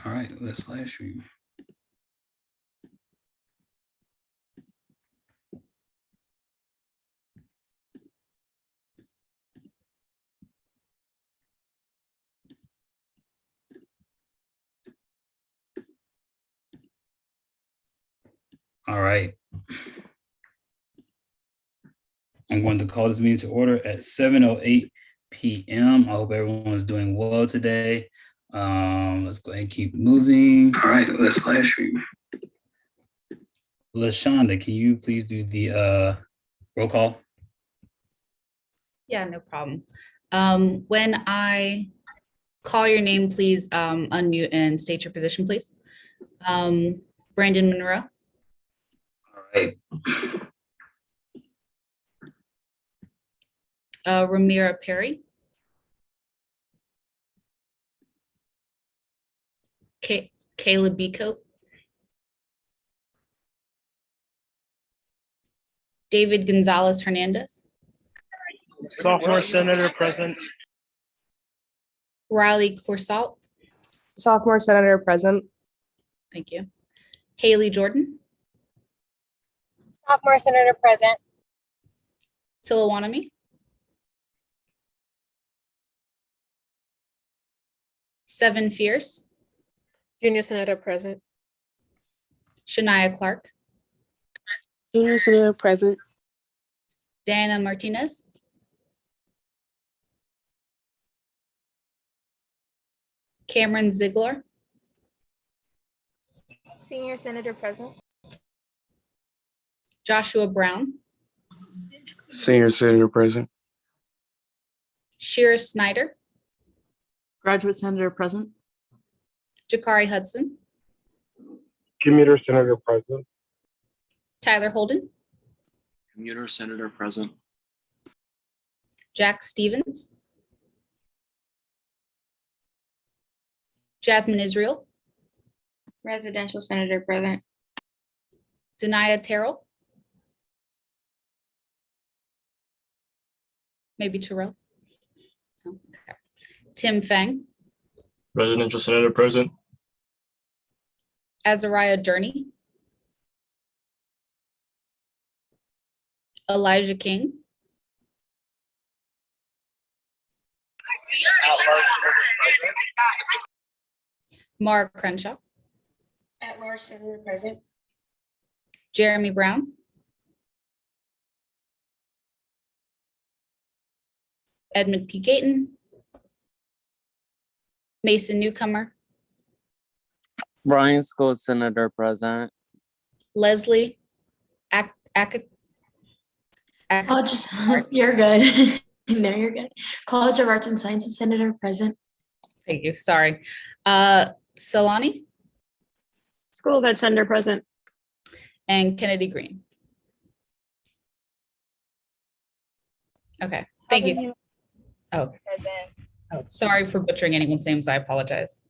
All right, let's live stream. All right. I'm going to call this meeting to order at 7:08 p.m. I hope everyone is doing well today. Let's go ahead and keep moving. All right, let's live stream. LaShonda, can you please do the roll call? Yeah, no problem. When I call your name, please unmute and state your position, please. Brandon Monroe, All right. Ramira Perry, Kayla Biko, David Gonzalez Hernandez, Sophomore Senator present. Riley Corsalt, Sophomore Senator present. thank you. Haley Jordan, Sophomore Senator present. Tilawanami, Seven Fierce, Junior Senator present. Shania Clark, Junior Senator present. Diana Martinez, Cameron Ziegler, Senior Senator present. Joshua Brown, Senior Senator present. Shira Snyder, Graduate Senator present. Jakari Hudson, Commuter Senator present. Tyler Holden, Commuter Senator present. Jack Stevens, Jasmine Israel, Residential Senator present. Denia Terrell, maybe Terrell. No, okay. Tim Feng, Residential Senator present. Azariah Journey, Elijah King, Mara Crenshaw, At-large Senator present. Jeremy Brown, Edmund P. Gayton, Mason Newcomer, Brian School Senator present. Leslie You're good. No, you're good. College of Arts and Sciences Senator present. Thank you, sorry. Solani School of Ed Senator present. and Kennedy Green. Okay, thank you. Oh, sorry for butchering anyone's names. I apologize.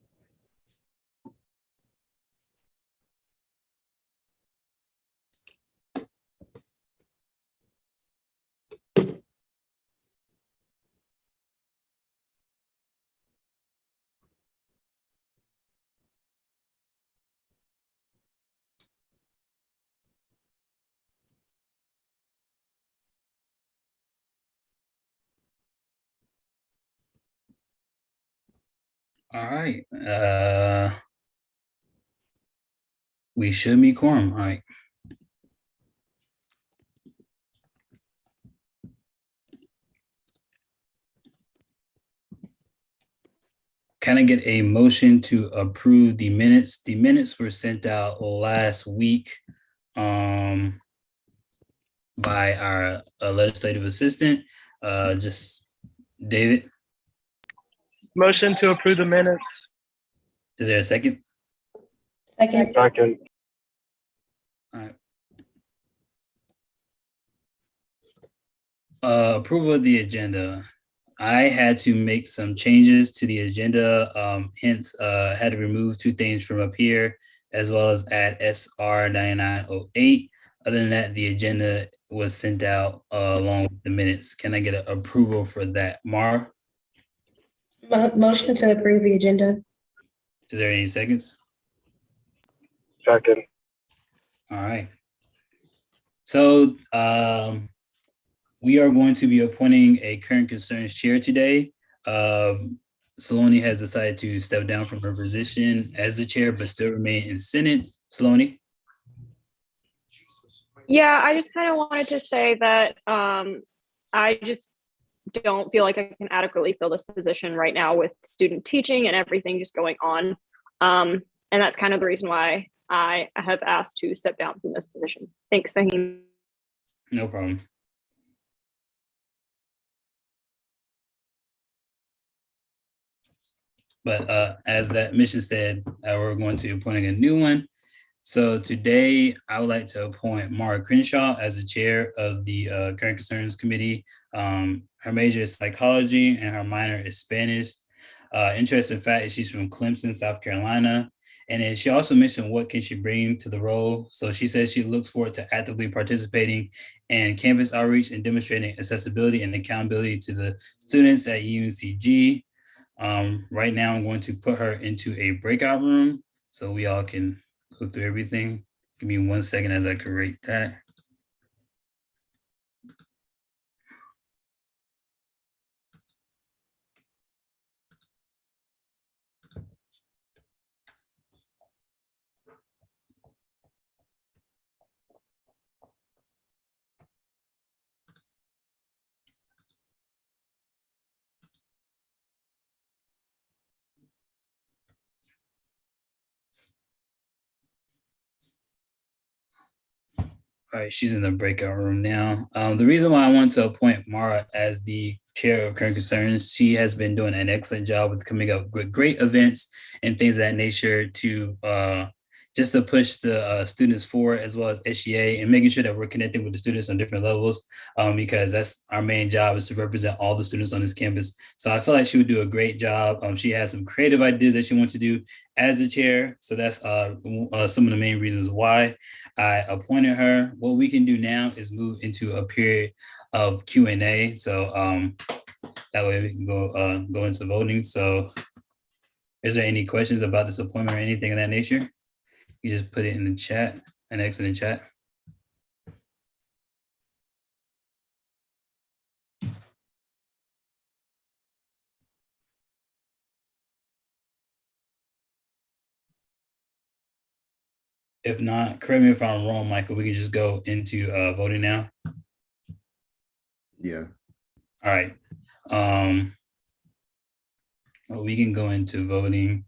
All right. We should meet quorum. All right. Can I get a motion to approve the minutes? The minutes were sent out last week by our legislative assistant. Just David, Motion to approve the minutes. is there a second? Second. Second. All right. Approval of the agenda. I had to make some changes to the agenda, hence had to remove two things from up here, as well as add SR 9908. Other than that, the agenda was sent out along with the minutes. Can I get an approval for that? Mar, Motion to approve the agenda. Is there any seconds? Second. All right. So we are going to be appointing a current concerns chair today. Saloni has decided to step down from her position as the chair, but still remain in Senate. Saloni? Yeah, I just kind of wanted to say that I just don't feel like I can adequately fill this position right now with student teaching and everything just going on. And that's kind of the reason why I have asked to step down from this position. Thanks, Sahin. No problem. But as that mission said, we're going to be appointing a new one. So today, I would like to appoint Mara Crenshaw as the chair of the Current Concerns Committee. Her major is psychology and her minor is Spanish. Interesting fact is she's from Clemson, South Carolina. And then she also mentioned what can she bring to the role. So she says she looks forward to actively participating in campus outreach and demonstrating accessibility and accountability to the students at UNCG. Right now, I'm going to put her into a breakout room so we all can go through everything. Give me 1 second as I create that. All right, she's in the breakout room now. The reason why I want to appoint Mara as the chair of current concerns, she has been doing an excellent job with coming up with great events and things of that nature to just to push the students forward, as well as SEA, and making sure that we're connecting with the students on different levels, because that's our main job, is to represent all the students on this campus. So I feel like she would do a great job. She has some creative ideas that she wants to do as the chair. So that's some of the main reasons why I appointed her. What we can do now is move into a period of Q&A. So that way we can go into voting. So is there any questions about this appointment or anything of that nature? You just put it in the chat, an X in the chat. If not, correct me if I'm wrong, Michael, we can just go into voting now. Yeah. All right. Well, we can go into voting.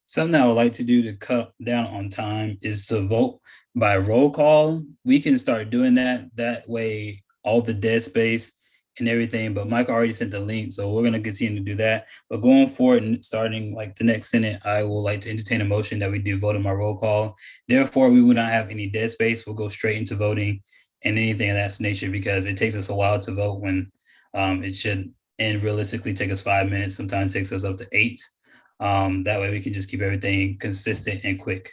Something I would like to do to cut down on time is to vote by roll call. We can start doing that. That way, all the dead space and everything. But Mike already sent the link, so we're gonna continue to do that. But going forward and starting like the next Senate, I will like to entertain a motion that we do voting by roll call. Therefore, we will not have any dead space. We'll go straight into voting and anything of that nature, because it takes us a while to vote when it should and realistically take us 5 minutes. Sometimes it takes us up to 8. That way we can just keep everything consistent and quick.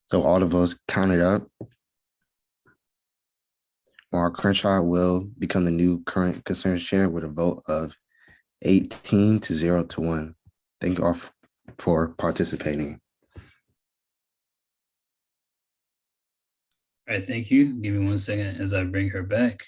So all the votes counted up. Mara Crenshaw will become the new current concerns chair with a vote of 18 to 0 to 1. Thank you all for participating. All right, thank you. Give me 1 second as I bring her back.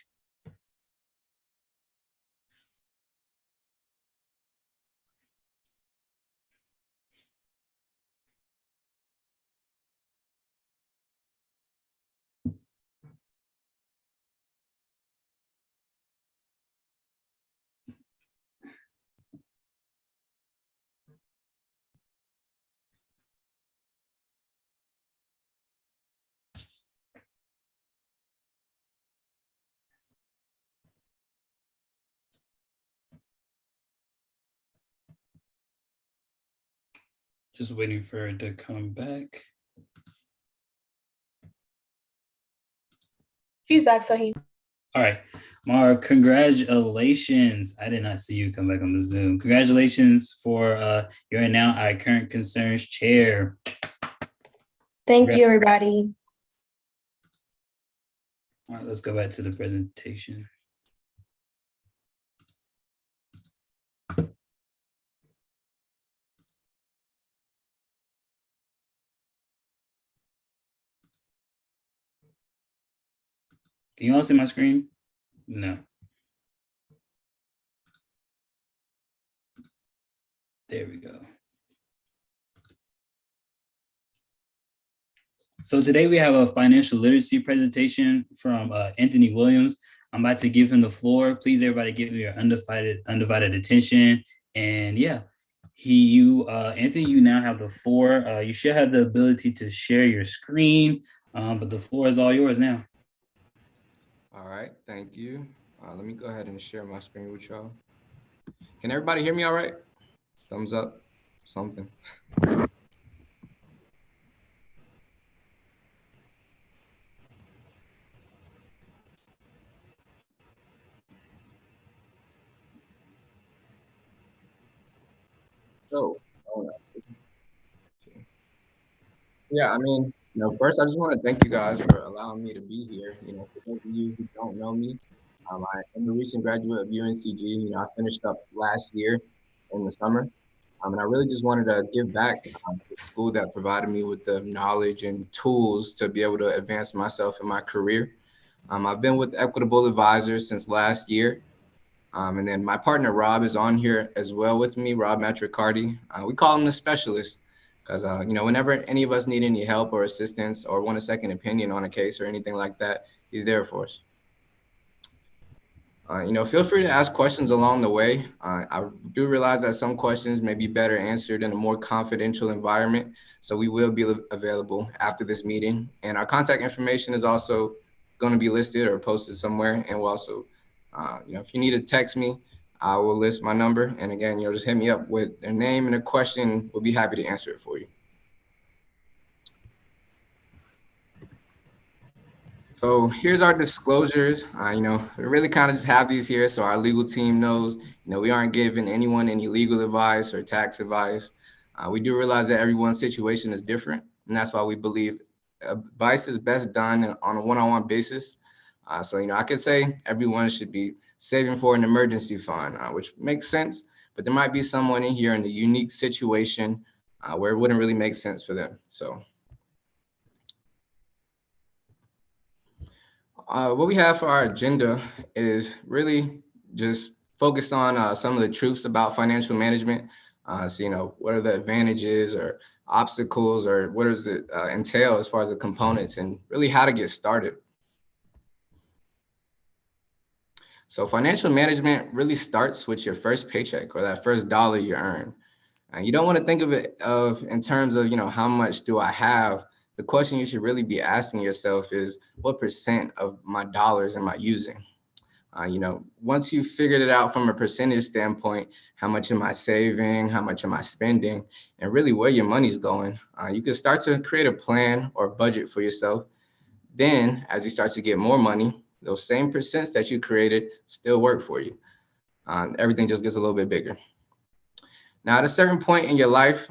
Just waiting for her to come back. She's back, Sahin. All right, Mara, congratulations. I did not see you come back on the Zoom. Congratulations for you're now our current concerns chair. Thank you, everybody. All right, let's go back to the presentation. Can you all see my screen? No. There we go. So today we have a financial literacy presentation from Anthony Williams. I'm about to give him the floor. Please, everybody, give him your undivided attention. And yeah, Anthony, you now have the floor. You should have the ability to share your screen, but the floor is all yours now. All right, thank you. Let me go ahead and share my screen with y'all. Can everybody hear me all right? Thumbs up, something. So, yeah, I mean, first I just want to thank you guys for allowing me to be here. For those of you who don't know me, I am a recent graduate of UNCG. I finished up last year in the summer. And I really just wanted to give back to the school that provided me with the knowledge and tools to be able to advance myself in my career. I've been with Equitable Advisors since last year. And then my partner, Rob, is on here as well with me, Rob Matricardi. We call him the specialist because, whenever any of us need any help or assistance or want a second opinion on a case or anything like that, he's there for us. Feel free to ask questions along the way. I do realize that some questions may be better answered in a more confidential environment, so we will be available after this meeting. And our contact information is also going to be listed or posted somewhere. And we'll also, if you need to text me, I will list my number. And again, just hit me up with a name and a question. We'll be happy to answer it for you. So here's our disclosures. We really kind of just have these here so our legal team knows, we aren't giving anyone any legal advice or tax advice. We do realize that everyone's situation is different, and that's why we believe advice is best done on a one-on-one basis. So I could say everyone should be saving for an emergency fund, which makes sense, but there might be someone in here in a unique situation where it wouldn't really make sense for them. So. What we have for our agenda is really just focused on some of the truths about financial management. So, what are the advantages or obstacles, or what does it entail as far as the components, and really how to get started. So financial management really starts with your first paycheck or that first dollar you earn. You don't want to think of it in terms of, how much do I have? The question you should really be asking yourself is, what percent of my dollars am I using? Once you've figured it out from a percentage standpoint, how much am I saving? How much am I spending? And really where your money's going, you can start to create a plan or budget for yourself. Then as you start to get more money, those same percents that you created still work for you. Everything just gets a little bit bigger. Now, at a certain point in your life,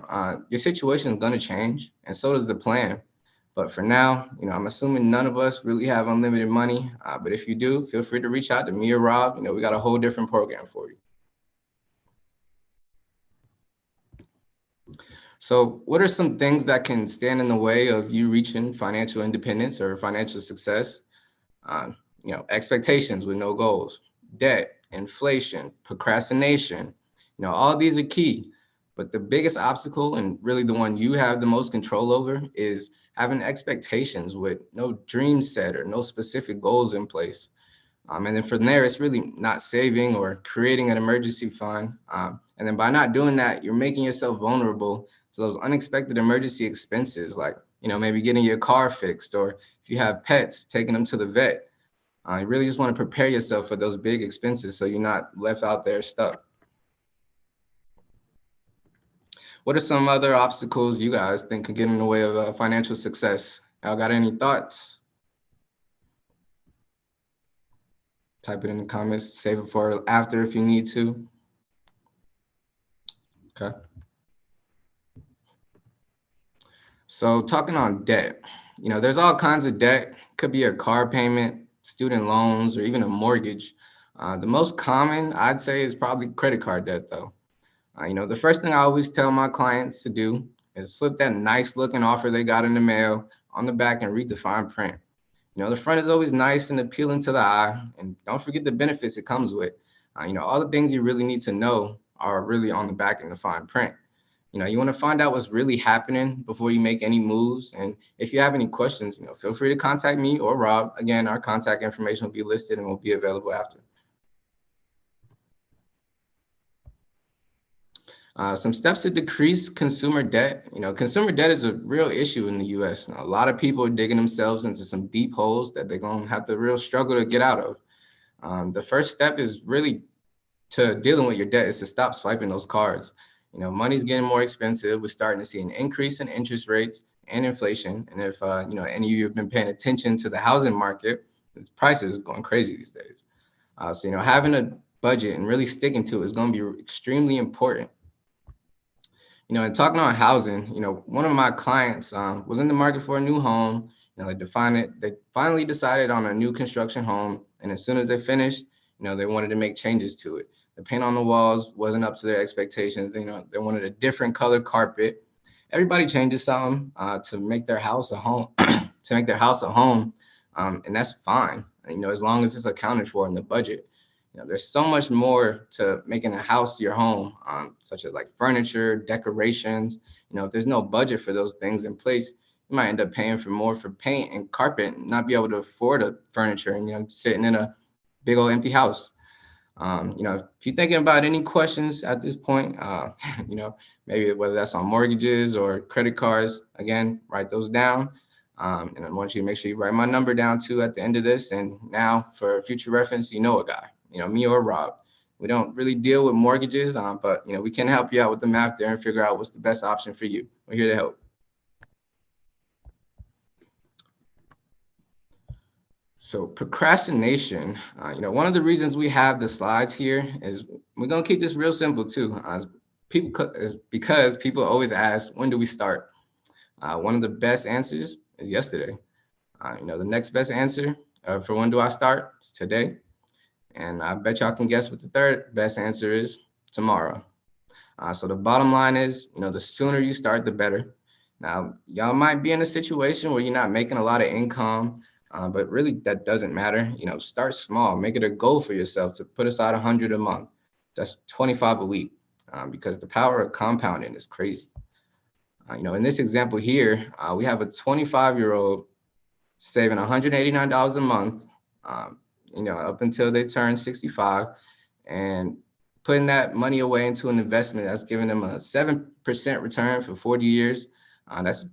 your situation is going to change, and so does the plan. But for now, I'm assuming none of us really have unlimited money. But if you do, feel free to reach out to me or Rob. We got a whole different program for you. So what are some things that can stand in the way of you reaching financial independence or financial success? Expectations with no goals, debt, inflation, procrastination. All these are key. But the biggest obstacle, and really the one you have the most control over, is having expectations with no dream set or no specific goals in place. And then from there, it's really not saving or creating an emergency fund. And then by not doing that, you're making yourself vulnerable to those unexpected emergency expenses, like, maybe getting your car fixed, or if you have pets, taking them to the vet. You really just want to prepare yourself for those big expenses so you're not left out there stuck. What are some other obstacles you guys think could get in the way of financial success? Y'all got any thoughts? Type it in the comments, save it for after if you need to. Okay. So talking on debt, there's all kinds of debt. Could be a car payment, student loans, or even a mortgage. The most common, I'd say, is probably credit card debt, though. The first thing I always tell my clients to do is flip that nice looking offer they got in the mail on the back and read the fine print. The front is always nice and appealing to the eye, and don't forget the benefits it comes with. All the things you really need to know are really on the back in the fine print. You want to find out what's really happening before you make any moves. And if you have any questions, feel free to contact me or Rob. Again, our contact information will be listed and will be available after. Some steps to decrease consumer debt. Consumer debt is a real issue in the US. A lot of people are digging themselves into some deep holes that they're going to have to real struggle to get out of. The first step is really to dealing with your debt is to stop swiping those cards. Money's getting more expensive. We're starting to see an increase in interest rates and inflation. And if, any of you have been paying attention to the housing market, the prices are going crazy these days. So, having a budget and really sticking to it is going to be extremely important. And talking on housing, one of my clients was in the market for a new home. They finally decided on a new construction home. And as soon as they finished, they wanted to make changes to it. The paint on the walls wasn't up to their expectations. They wanted a different color carpet. Everybody changes something to make their house a home, and that's fine. As long as it's accounted for in the budget. There's so much more to making a house your home, such as like furniture, decorations. If there's no budget for those things in place, you might end up paying for more for paint and carpet and not be able to afford a furniture and, sitting in a big old empty house. If you're thinking about any questions at this point, maybe whether that's on mortgages or credit cards, again, write those down. And I want you to make sure you write my number down too at the end of this. And now for future reference, a guy. Me or Rob. We don't really deal with mortgages, but we can help you out with the math there and figure out what's the best option for you. We're here to help. So procrastination, one of the reasons we have the slides here is we're gonna keep this real simple too, because people always ask, when do we start? One of the best answers is yesterday. The next best answer for when do I start is today. And I bet y'all can guess what the third best answer is: tomorrow. So the bottom line is, the sooner you start, the better. Now, y'all might be in a situation where you're not making a lot of income, but really that doesn't matter. Start small, make it a goal for yourself to put aside $100 a month. That's $25 a week. because the power of compounding is crazy. In this example here, we have a 25-year-old saving $189 a month, up until they turn 65, and putting that money away into an investment that's giving them a 7% return for 40 years. That's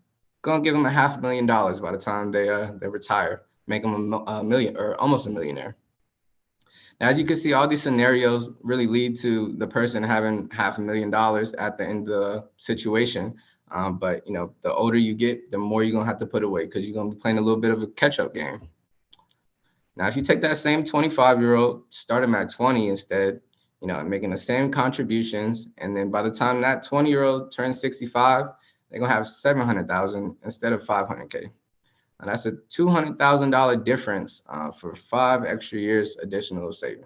gonna give them $500,000 by the time they retire, make them a million or almost a millionaire. Now, as you can see, all these scenarios really lead to the person having $500,000 at the end of the situation. But the older you get, the more you're gonna have to put away because you're gonna be playing a little bit of a catch-up game. Now, if you take that same 25-year-old, start them at 20 instead, making the same contributions, and then by the time that 20-year-old turns 65, they're gonna have $700,000 instead of $500K. And that's a $200,000 difference for 5 extra years additional saving.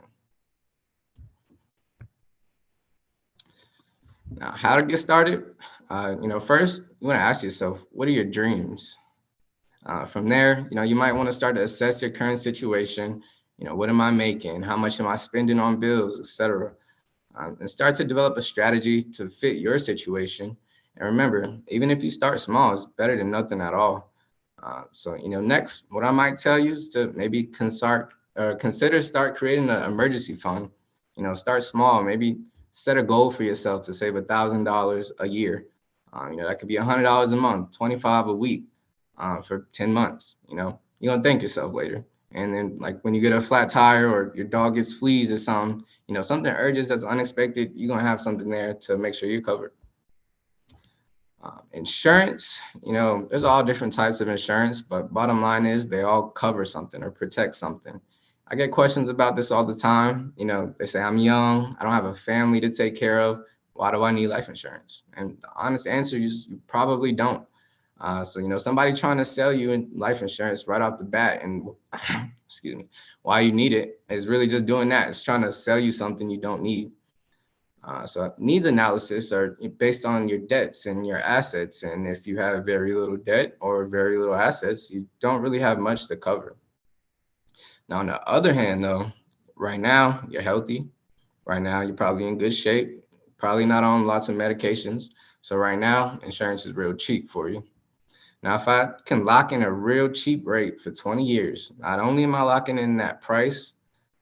Now, how to get started? First, you want to ask yourself, what are your dreams? From there, you might want to start to assess your current situation. What am I making? How much am I spending on bills, etc. And start to develop a strategy to fit your situation. And remember, even if you start small, it's better than nothing at all. Next, what I might tell you is to maybe consider start creating an emergency fund. Start small, maybe set a goal for yourself to save $1,000 a year. That could be $100 a month, $25 a week for 10 months. You're gonna thank yourself later. And then like when you get a flat tire or your dog gets fleas or something, something urges that's unexpected, you're gonna have something there to make sure you're covered. Insurance, there's all different types of insurance, but bottom line is they all cover something or protect something. I get questions about this all the time. They say, I'm young, I don't have a family to take care of. Why do I need life insurance? And the honest answer is you probably don't. Somebody trying to sell you in life insurance right off the bat and excuse me, why you need it is really just doing that. It's trying to sell you something you don't need. So needs analysis are based on your debts and your assets. And if you have very little debt or very little assets, you don't really have much to cover. Now, on the other hand, though, right now you're healthy. Right now, you're probably in good shape, probably not on lots of medications. So right now, insurance is real cheap for you. Now, if I can lock in a real cheap rate for 20 years, not only am I locking in that price,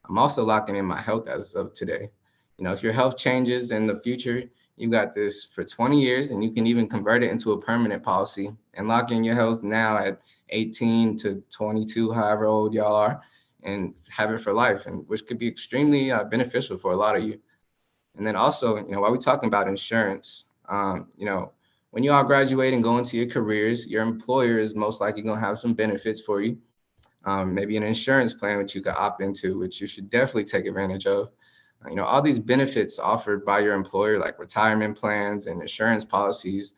I'm also locking in my health as of today. If your health changes in the future, you got this for 20 years and you can even convert it into a permanent policy and lock in your health now at 18 to 22, however old y'all are, and have it for life, and which could be extremely beneficial for a lot of you. And then also, while we're talking about insurance, when you all graduate and go into your careers, your employer is most likely going to have some benefits for you. Maybe an insurance plan which you could opt into, which you should definitely take advantage of. All these benefits offered by your employer, like retirement plans and insurance policies,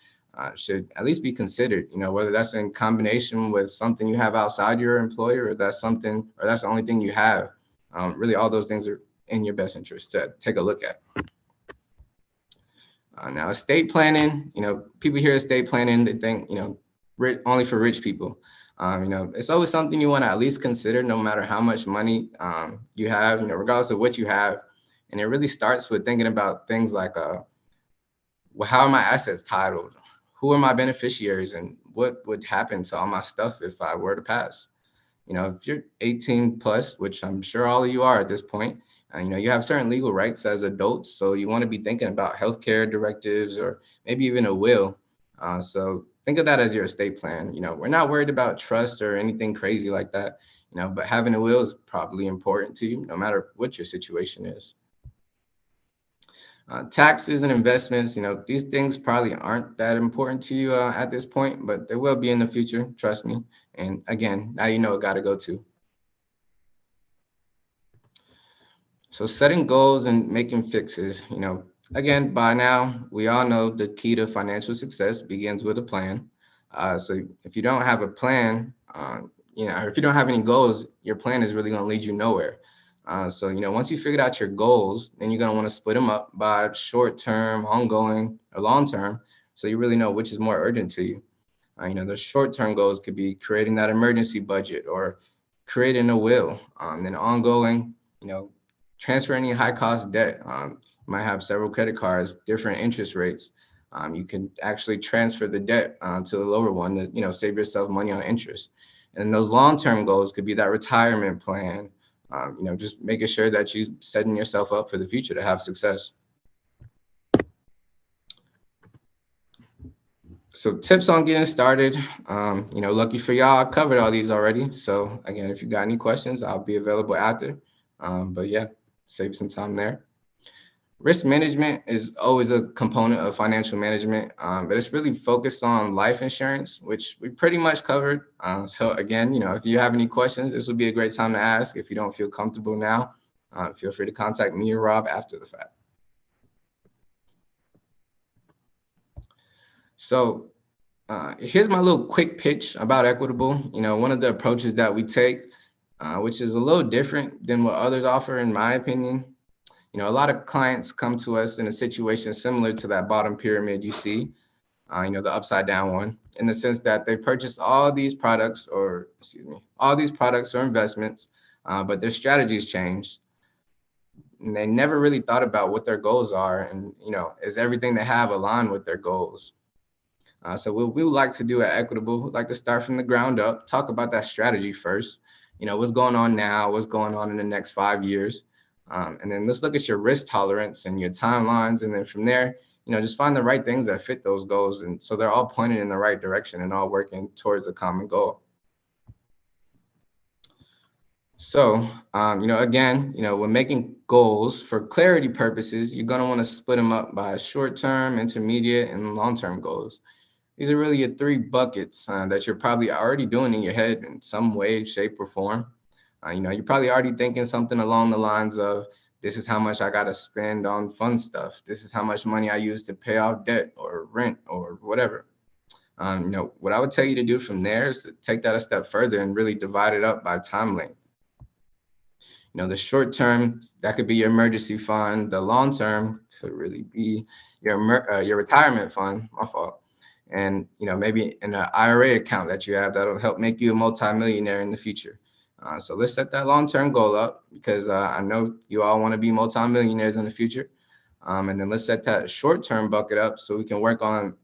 should at least be considered, whether that's in combination with something you have outside your employer, or that's the only thing you have. Really, all those things are in your best interest to take a look at. Now, estate planning, people hear estate planning, they think, only for rich people. It's always something you want to at least consider, no matter how much money you have, regardless of what you have. And it really starts with thinking about things like, how are my assets titled? Who are my beneficiaries? And what would happen to all my stuff if I were to pass? If you're 18 plus, which I'm sure all of you are at this point, you have certain legal rights as adults. So you want to be thinking about healthcare directives or maybe even a will. So think of that as your estate plan. We're not worried about trust or anything crazy like that, but having a will is probably important to you, no matter what your situation is. Taxes and investments, these things probably aren't that important to you at this point, but they will be in the future, trust me. And again, now you know it got to go to. So setting goals and making fixes, again, by now, we all know the key to financial success begins with a plan. So if you don't have a plan, or if you don't have any goals, your plan is really going to lead you nowhere. So once you figured out your goals, then you're going to want to split them up by short-term, ongoing, or long-term. So you really know which is more urgent to you. The short-term goals could be creating that emergency budget or creating a will. Then ongoing, transferring any high-cost debt. might have several credit cards, different interest rates. You can actually transfer the debt to the lower one to, save yourself money on interest. And those long-term goals could be that retirement plan, just making sure that you're setting yourself up for the future to have success. So tips on getting started, lucky for y'all, I covered all these already. So again, if you got any questions, I'll be available after. But yeah, save some time there. Risk management is always a component of financial management, but it's really focused on life insurance, which we pretty much covered. So again, if you have any questions, this would be a great time to ask. If you don't feel comfortable now, feel free to contact me or Rob after the fact. So here's my little quick pitch about Equitable. One of the approaches that we take, which is a little different than what others offer, in my opinion. A lot of clients come to us in a situation similar to that bottom pyramid you see, the upside down one, in the sense that they purchase all these products or investments, but their strategies changed. And they never really thought about what their goals are and, is everything they have aligned with their goals? So what we would like to do at Equitable, we'd like to start from the ground up, talk about that strategy first. What's going on now, what's going on in the next 5 years. And then let's look at your risk tolerance and your timelines. And then from there, just find the right things that fit those goals. And so they're all pointed in the right direction and all working towards a common goal. So, again, when making goals for clarity purposes, you're going to want to split them up by short-term, intermediate, and long-term goals. These are really your 3 buckets that you're probably already doing in your head in some way, shape, or form. You're probably already thinking something along the lines of, this is how much I got to spend on fun stuff. This is how much money I use to pay off debt or rent or whatever. What I would tell you to do from there is to take that a step further and really divide it up by time length. The short term, that could be your emergency fund. The long term could really be your retirement fund, my fault. And, maybe an IRA account that you have that'll help make you a multimillionaire in the future. So let's set that long-term goal up, because I know you all want to be multimillionaires in the future. And then let's set that short-term bucket up so we can work on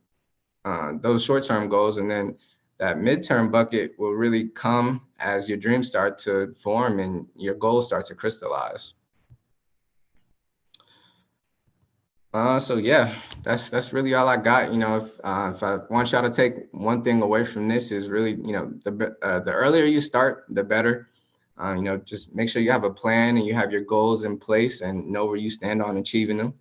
those short-term goals. And then that midterm bucket will really come as your dreams start to form and your goals start to crystallize. So yeah, that's really all I got. If I want y'all to take one thing away from this is really, the earlier you start, the better. Just make sure you have a plan and you have your goals in place and know where you stand on achieving them.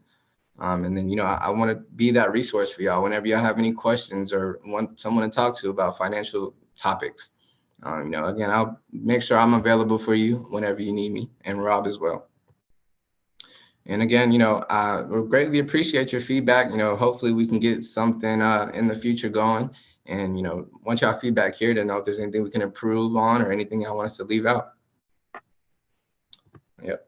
And then, I want to be that resource for y'all whenever y'all have any questions or want someone to talk to about financial topics. Again, I'll make sure I'm available for you whenever you need me, and Rob as well. And again, we greatly appreciate your feedback. Hopefully we can get something in the future going. And, want y'all feedback here to know if there's anything we can improve on or anything I want us to leave out. Yep.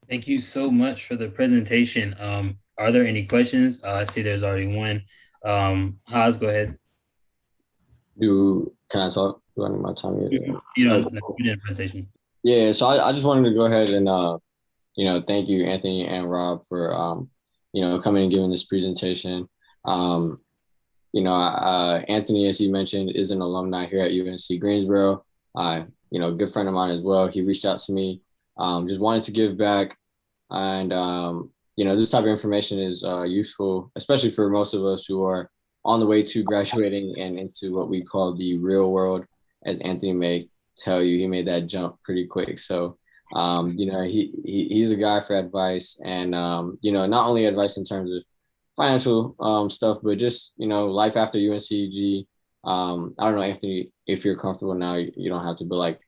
Thank you so much for the presentation. Are there any questions? I see there's already one. Haas, go ahead. Can I talk? Do I need my time yet? You don't need a presentation. Yeah, so I just wanted to go ahead and thank you, Anthony and Rob, for coming and giving this presentation. Anthony, as he mentioned, is an alumni here at UNC Greensboro. Good friend of mine as well. He reached out to me, just wanted to give back. And, this type of information is useful, especially for most of us who are on the way to graduating and into what we call the real world. As Anthony may tell you, he made that jump pretty quick. So, he's a guy for advice, and, not only advice in terms of financial stuff, but just, life after UNCG. I don't know, Anthony, if you're comfortable now, you don't have to, but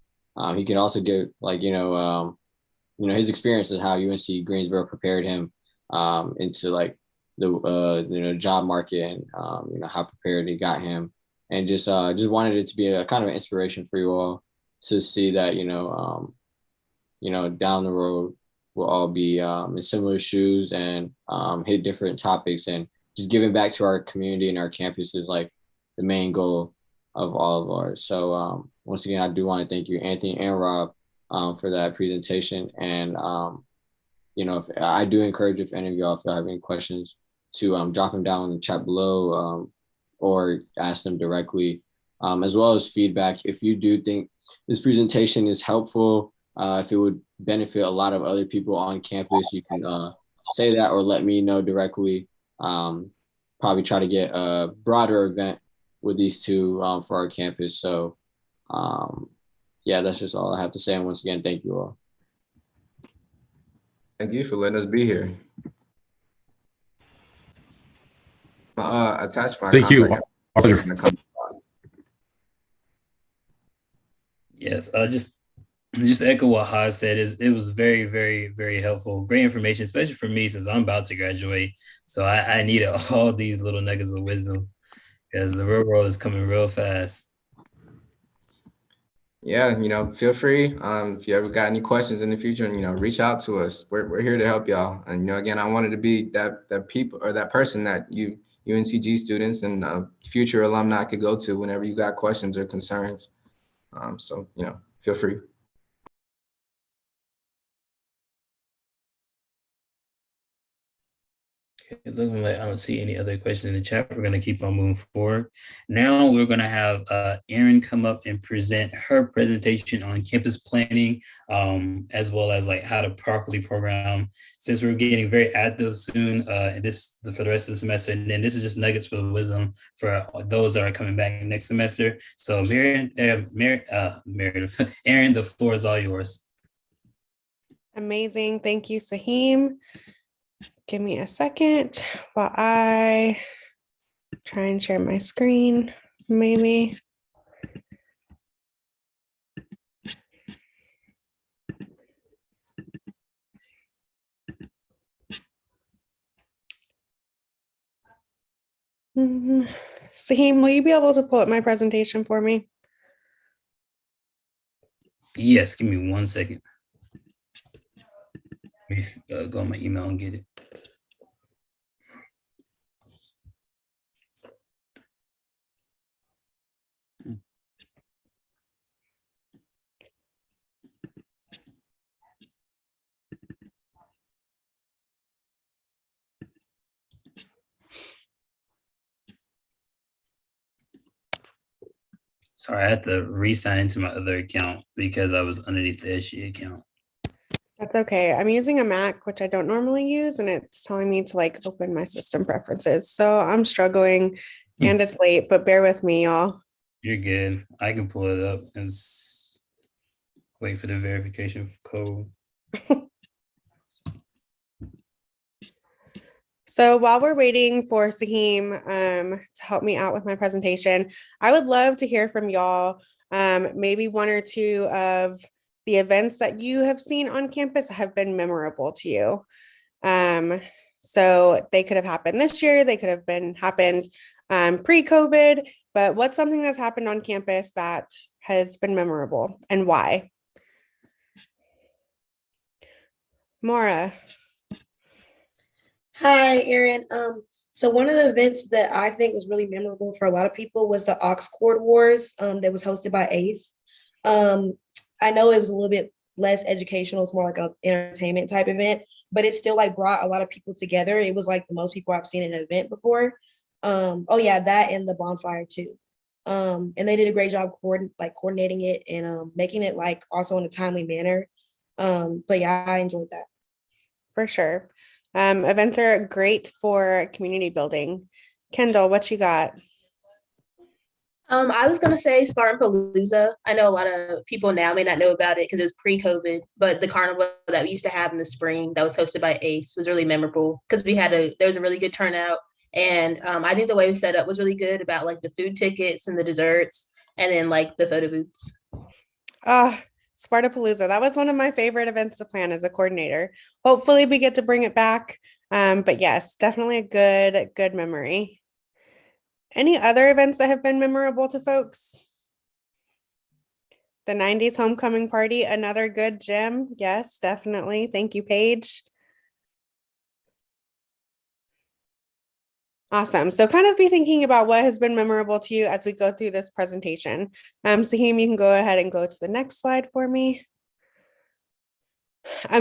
he can also give his experiences, how UNC Greensboro prepared him into the job market, and how prepared it got him, and just wanted it to be a kind of an inspiration for you all to see that down the road we'll all be in similar shoes and hit different topics, and just giving back to our community and our campus is like the main goal of all of ours. So once again, I do want to thank you, Anthony and Rob, for that presentation. And, if I do encourage, if any of y'all if you have any questions, to drop them down in the chat below, or ask them directly, as well as feedback. If you do think this presentation is helpful, if it would benefit a lot of other people on campus, you can say that or let me know directly. Probably try to get a broader event with these two for our campus. So yeah, that's just all I have to say. And once again, thank you all. Thank you for letting us be here. Attach my Thank you. contact in the comment box. Yes, just echo what Haas said. It was very, very, very helpful. Great information, especially for me since I'm about to graduate. So I needed all these little nuggets of wisdom because the real world is coming real fast. Yeah, feel free. If you ever got any questions in the future, reach out to us. We're here to help y'all. And again, I wanted to be that people or that person that you UNCG students and future alumni could go to whenever you got questions or concerns. So feel free. It looking like I don't see any other questions in the chat. We're going to keep on moving forward. Now we're going to have Erin come up and present her presentation on campus planning, as well as like how to properly program. Since we're getting very active soon, and this for the rest of the semester, and then this is just nuggets for the wisdom for those that are coming back next semester. So Erin, the floor is all yours. Amazing. Thank you, Saheem. Give me a second while I try and share my screen, maybe. Saheem, will you be able to pull up my presentation for me? Yes, give me 1 second. Let me go on my email and get it. Sorry, I had to re-sign into my other account because I was underneath the SG account. That's okay. I'm using a Mac, which I don't normally use, and it's telling me to like open my system preferences. So I'm struggling and it's late, but bear with me, y'all. You're good. I can pull it up and wait for the verification code. So while we're waiting for Saheem to help me out with my presentation, I would love to hear from y'all, maybe one or two of the events that you have seen on campus have been memorable to you. So they could have happened this year, they could have happened pre-COVID, but what's something that's happened on campus that has been memorable and why? Maura. Hi, Erin. So one of the events that I think was really memorable for a lot of people was the Aux Cord Wars that was hosted by ACE. I know it was a little bit less educational, it's more like an entertainment type event, but it still like brought a lot of people together. It was like the most people I've seen in an event before. Oh yeah, that and the bonfire too. And they did a great job coordinating it and making it like also in a timely manner. But yeah, I enjoyed that. For sure. Events are great for community building. Kendall, what you got? I was gonna say Spartan Palooza. I know a lot of people now may not know about it because it was pre-COVID, but the carnival that we used to have in the spring that was hosted by ACE was really memorable because there was a really good turnout. And I think the way we set up was really good about like the food tickets and the desserts and then like the photo booths. Spartapalooza. That was one of my favorite events to plan as a coordinator. Hopefully we get to bring it back. But yes, definitely a good memory. Any other events that have been memorable to folks? The 90s homecoming party, another good gym. Yes, definitely. Thank you, Paige. Awesome. So kind of be thinking about what has been memorable to you as we go through this presentation. Sahim, you can go ahead and go to the next slide for me.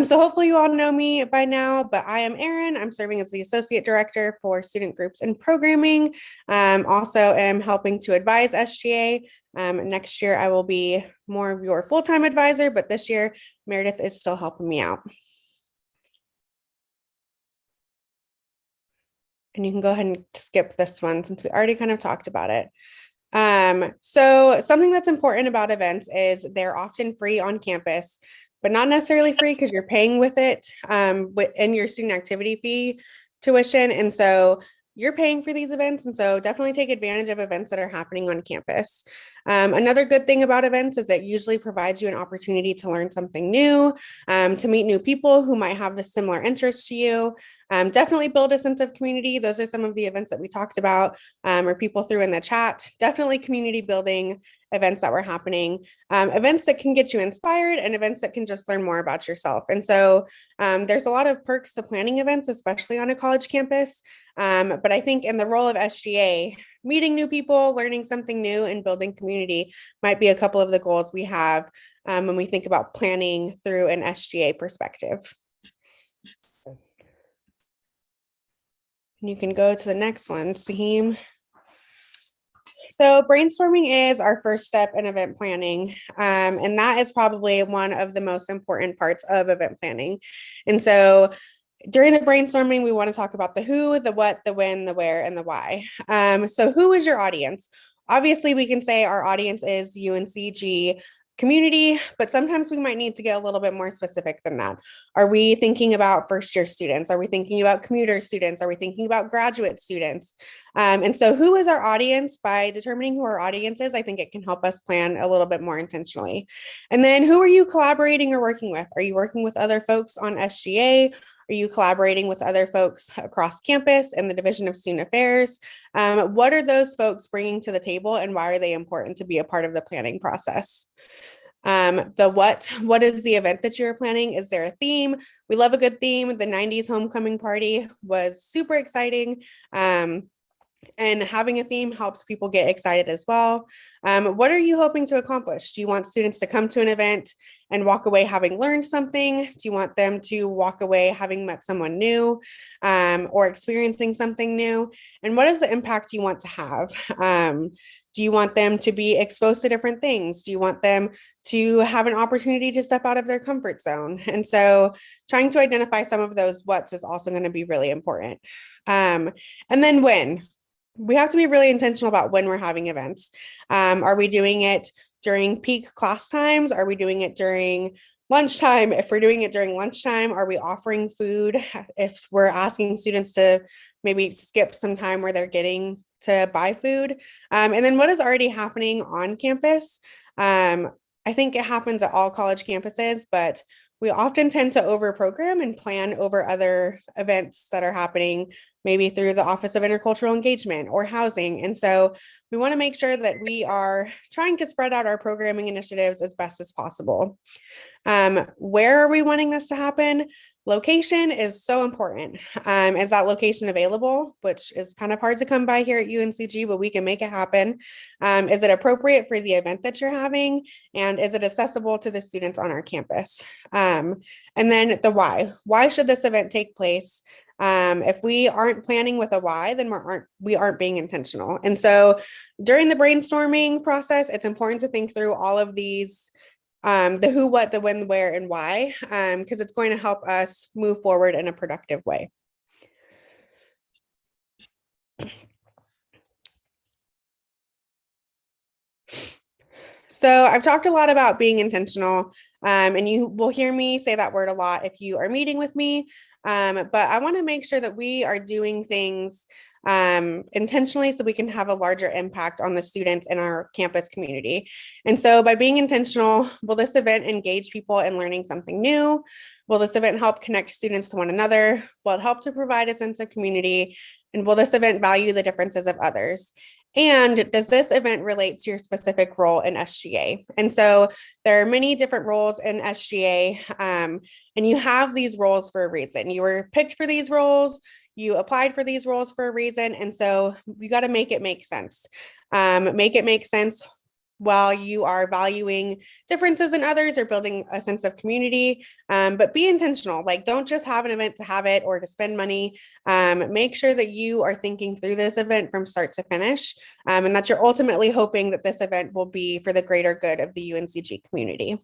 So hopefully you all know me by now, but I am Erin. I'm serving as the Associate Director for Student Groups and Programming. Also am helping to advise SGA. Next year I will be more of your full-time advisor, but this year Meredith is still helping me out. And you can go ahead and skip this one since we already kind of talked about it. So something that's important about events is they're often free on campus, but not necessarily free because you're paying with it in your student activity fee tuition. And so you're paying for these events. And so definitely take advantage of events that are happening on campus. Another good thing about events is it usually provides you an opportunity to learn something new, to meet new people who might have a similar interest to you. Definitely build a sense of community. Those are some of the events that we talked about, or people threw in the chat. Definitely community building events that were happening, events that can get you inspired, and events that can just learn more about yourself. And so there's a lot of perks to planning events, especially on a college campus. But I think in the role of SGA, meeting new people, learning something new, and building community might be a couple of the goals we have when we think about planning through an SGA perspective. And you can go to the next one, Sahim. So brainstorming is our first step in event planning. And that is probably one of the most important parts of event planning. And so during the brainstorming, we want to talk about the who, the what, the when, the where, and the why. So who is your audience? Obviously, we can say our audience is UNCG community, but sometimes we might need to get a little bit more specific than that. Are we thinking about first-year students? Are we thinking about commuter students? Are we thinking about graduate students? And so who is our audience? By determining who our audience is, I think it can help us plan a little bit more intentionally. And then who are you collaborating or working with? Are you working with other folks on SGA? Are you collaborating with other folks across campus and the Division of Student Affairs? What are those folks bringing to the table, and why are they important to be a part of the planning process? The what is the event that you're planning? Is there a theme? We love a good theme. The 90s homecoming party was super exciting. And having a theme helps people get excited as well. What are you hoping to accomplish? Do you want students to come to an event and walk away having learned something? Do you want them to walk away having met someone new, or experiencing something new? And what is the impact you want to have? Do you want them to be exposed to different things? Do you want them to have an opportunity to step out of their comfort zone? And so trying to identify some of those what's is also going to be really important. And then when. We have to be really intentional about when we're having events. Are we doing it during peak class times? Are we doing it during lunchtime? If we're doing it during lunchtime, are we offering food? If we're asking students to maybe skip some time where they're getting to buy food. And then what is already happening on campus? I think it happens at all college campuses, but we often tend to over-program and plan over other events that are happening, maybe through the Office of Intercultural Engagement or housing. And so we want to make sure that we are trying to spread out our programming initiatives as best as possible. Where are we wanting this to happen? Location is so important. Is that location available, which is kind of hard to come by here at UNCG, but we can make it happen. Is it appropriate for the event that you're having? And is it accessible to the students on our campus? And then the why. Why should this event take place? If we aren't planning with a why, then we aren't being intentional. And so during the brainstorming process, it's important to think through all of these, the who, what, the when, where, and why, because it's going to help us move forward in a productive way. So I've talked a lot about being intentional, and you will hear me say that word a lot if you are meeting with me. But I want to make sure that we are doing things intentionally so we can have a larger impact on the students in our campus community. And so by being intentional, will this event engage people in learning something new? Will this event help connect students to one another? Will it help to provide a sense of community? And will this event value the differences of others? And does this event relate to your specific role in SGA? And so there are many different roles in SGA, and you have these roles for a reason. You were picked for these roles, you applied for these roles for a reason, and so you got to make it make sense. Make it make sense while you are valuing differences in others or building a sense of community, but be intentional. Like, don't just have an event to have it or to spend money. Make sure that you are thinking through this event from start to finish, and that you're ultimately hoping that this event will be for the greater good of the UNCG community.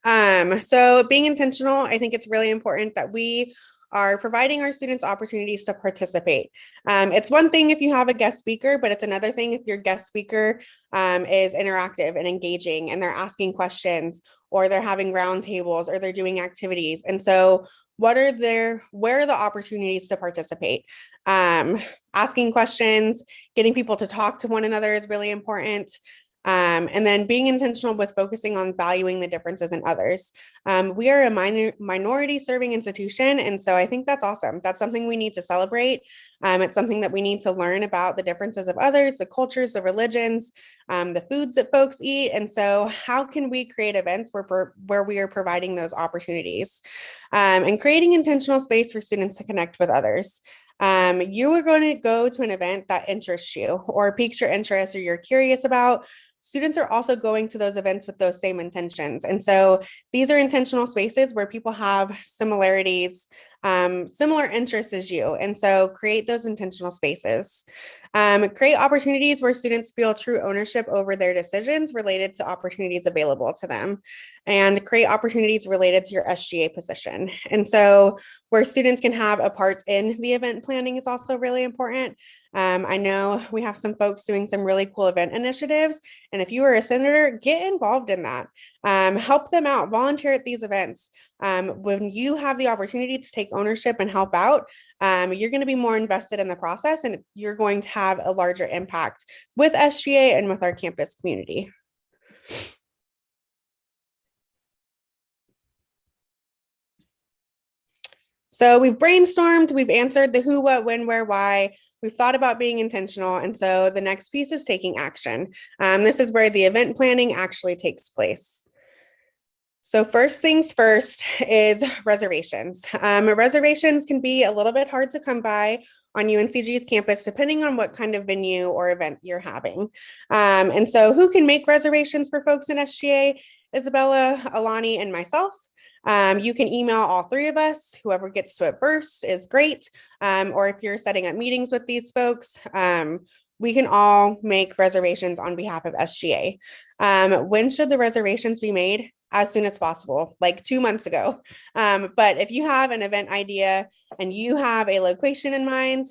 So being intentional, I think it's really important that we are providing our students opportunities to participate. It's one thing if you have a guest speaker, but it's another thing if your guest speaker is interactive and engaging and they're asking questions or they're having roundtables or they're doing activities. And so where are the opportunities to participate? Asking questions, getting people to talk to one another is really important. And then being intentional with focusing on valuing the differences in others. We are a minority serving institution, and so I think that's awesome. That's something we need to celebrate. It's something that we need to learn about the differences of others, the cultures, the religions, the foods that folks eat. And so how can we create events where we are providing those opportunities and creating intentional space for students to connect with others? You are going to go to an event that interests you or piques your interest or you're curious about. Students are also going to those events with those same intentions. And so these are intentional spaces where people have similarities, similar interests as you. And so create those intentional spaces. Create opportunities where students feel true ownership over their decisions related to opportunities available to them, and create opportunities related to your SGA position. And so where students can have a part in the event planning is also really important. I know we have some folks doing some really cool event initiatives, and if you are a senator, get involved in that. Help them out, volunteer at these events. When you have the opportunity to take ownership and help out, you're going to be more invested in the process and you're going to have a larger impact with SGA and with our campus community. So we've brainstormed, we've answered the who, what, when, where, why. We've thought about being intentional. And so the next piece is taking action. This is where the event planning actually takes place. So first things first is reservations. Reservations can be a little bit hard to come by on UNCG's campus, depending on what kind of venue or event you're having. And so who can make reservations for folks in SGA? Isabella, Alani, and myself. You can email all three of us. Whoever gets to it first is great. Or if you're setting up meetings with these folks, we can all make reservations on behalf of SGA. When should the reservations be made? As soon as possible, like 2 months ago. But if you have an event idea and you have a location in mind,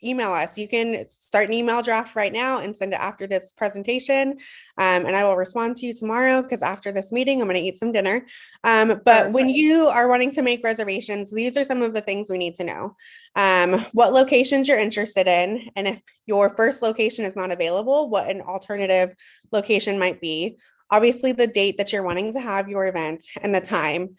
email us. You can start an email draft right now and send it after this presentation. And I will respond to you tomorrow because after this meeting, I'm going to eat some dinner. But when you are wanting to make reservations, these are some of the things we need to know. What locations you're interested in. And if your first location is not available, what an alternative location might be. Obviously, the date that you're wanting to have your event and the time.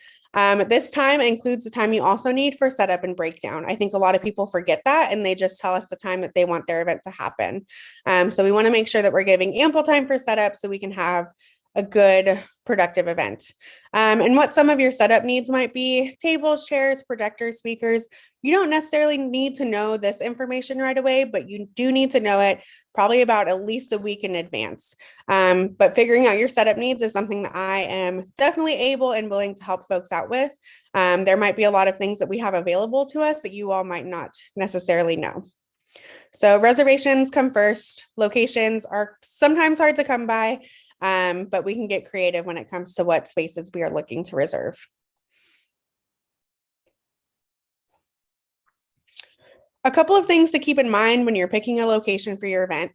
This time includes the time you also need for setup and breakdown. I think a lot of people forget that and they just tell us the time that they want their event to happen. So we want to make sure that we're giving ample time for setup so we can have a good, productive event. And what some of your setup needs might be: tables, chairs, projectors, speakers. You don't necessarily need to know this information right away, but you do need to know it probably about at least a week in advance. But figuring out your setup needs is something that I am definitely able and willing to help folks out with. There might be a lot of things that we have available to us that you all might not necessarily know. So reservations come first. Locations are sometimes hard to come by, but we can get creative when it comes to what spaces we are looking to reserve. A couple of things to keep in mind when you're picking a location for your event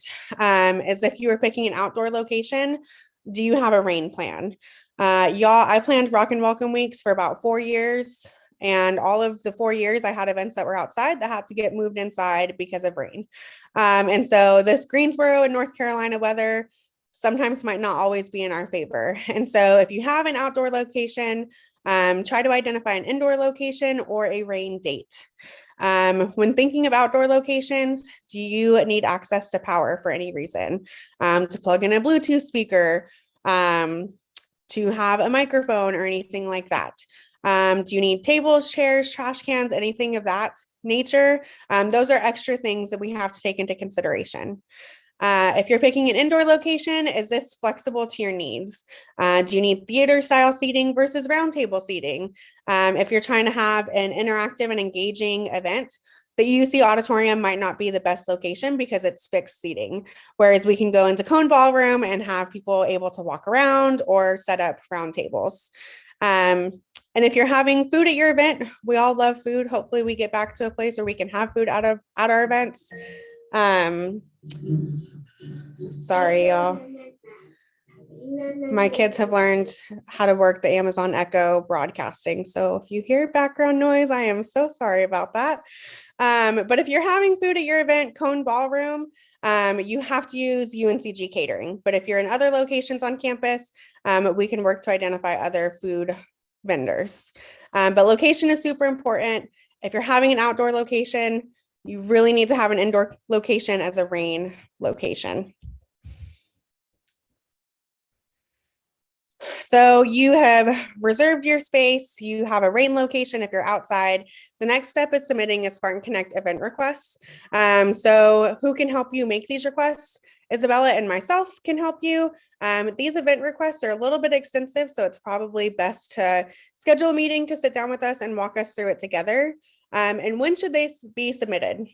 is if you are picking an outdoor location, do you have a rain plan? Y'all, I planned Rock and Welcome Weeks for about 4 years. And all of the 4 years I had events that were outside that had to get moved inside because of rain. And so this Greensboro and North Carolina weather sometimes might not always be in our favor. And so if you have an outdoor location, Try to identify an indoor location or a rain date. When thinking of outdoor locations, do you need access to power for any reason? To plug in a Bluetooth speaker, to have a microphone or anything like that? Do you need tables, chairs, trash cans, anything of that nature? Those are extra things that we have to take into consideration. If you're picking an indoor location, is this flexible to your needs? Do you need theater style seating versus roundtable seating? If you're trying to have an interactive and engaging event, the UC auditorium might not be the best location because it's fixed seating, whereas we can go into Cone Ballroom and have people able to walk around or set up round tables. And if you're having food at your event, we all love food. Hopefully we get back to a place where we can have food at our events. Sorry, y'all. My kids have learned how to work the Amazon Echo broadcasting. So if you hear background noise, I am so sorry about that. But if you're having food at your event, Cone Ballroom, you have to use UNCG catering. But if you're in other locations on campus, we can work to identify other food vendors. But location is super important. If you're having an outdoor location, you really need to have an indoor location as a rain location. So you have reserved your space, you have a rain location if you're outside. The next step is submitting a Spartan Connect event request. So who can help you make these requests? Isabella and myself can help you. These event requests are a little bit extensive, so it's probably best to schedule a meeting to sit down with us and walk us through it together. And when should they be submitted?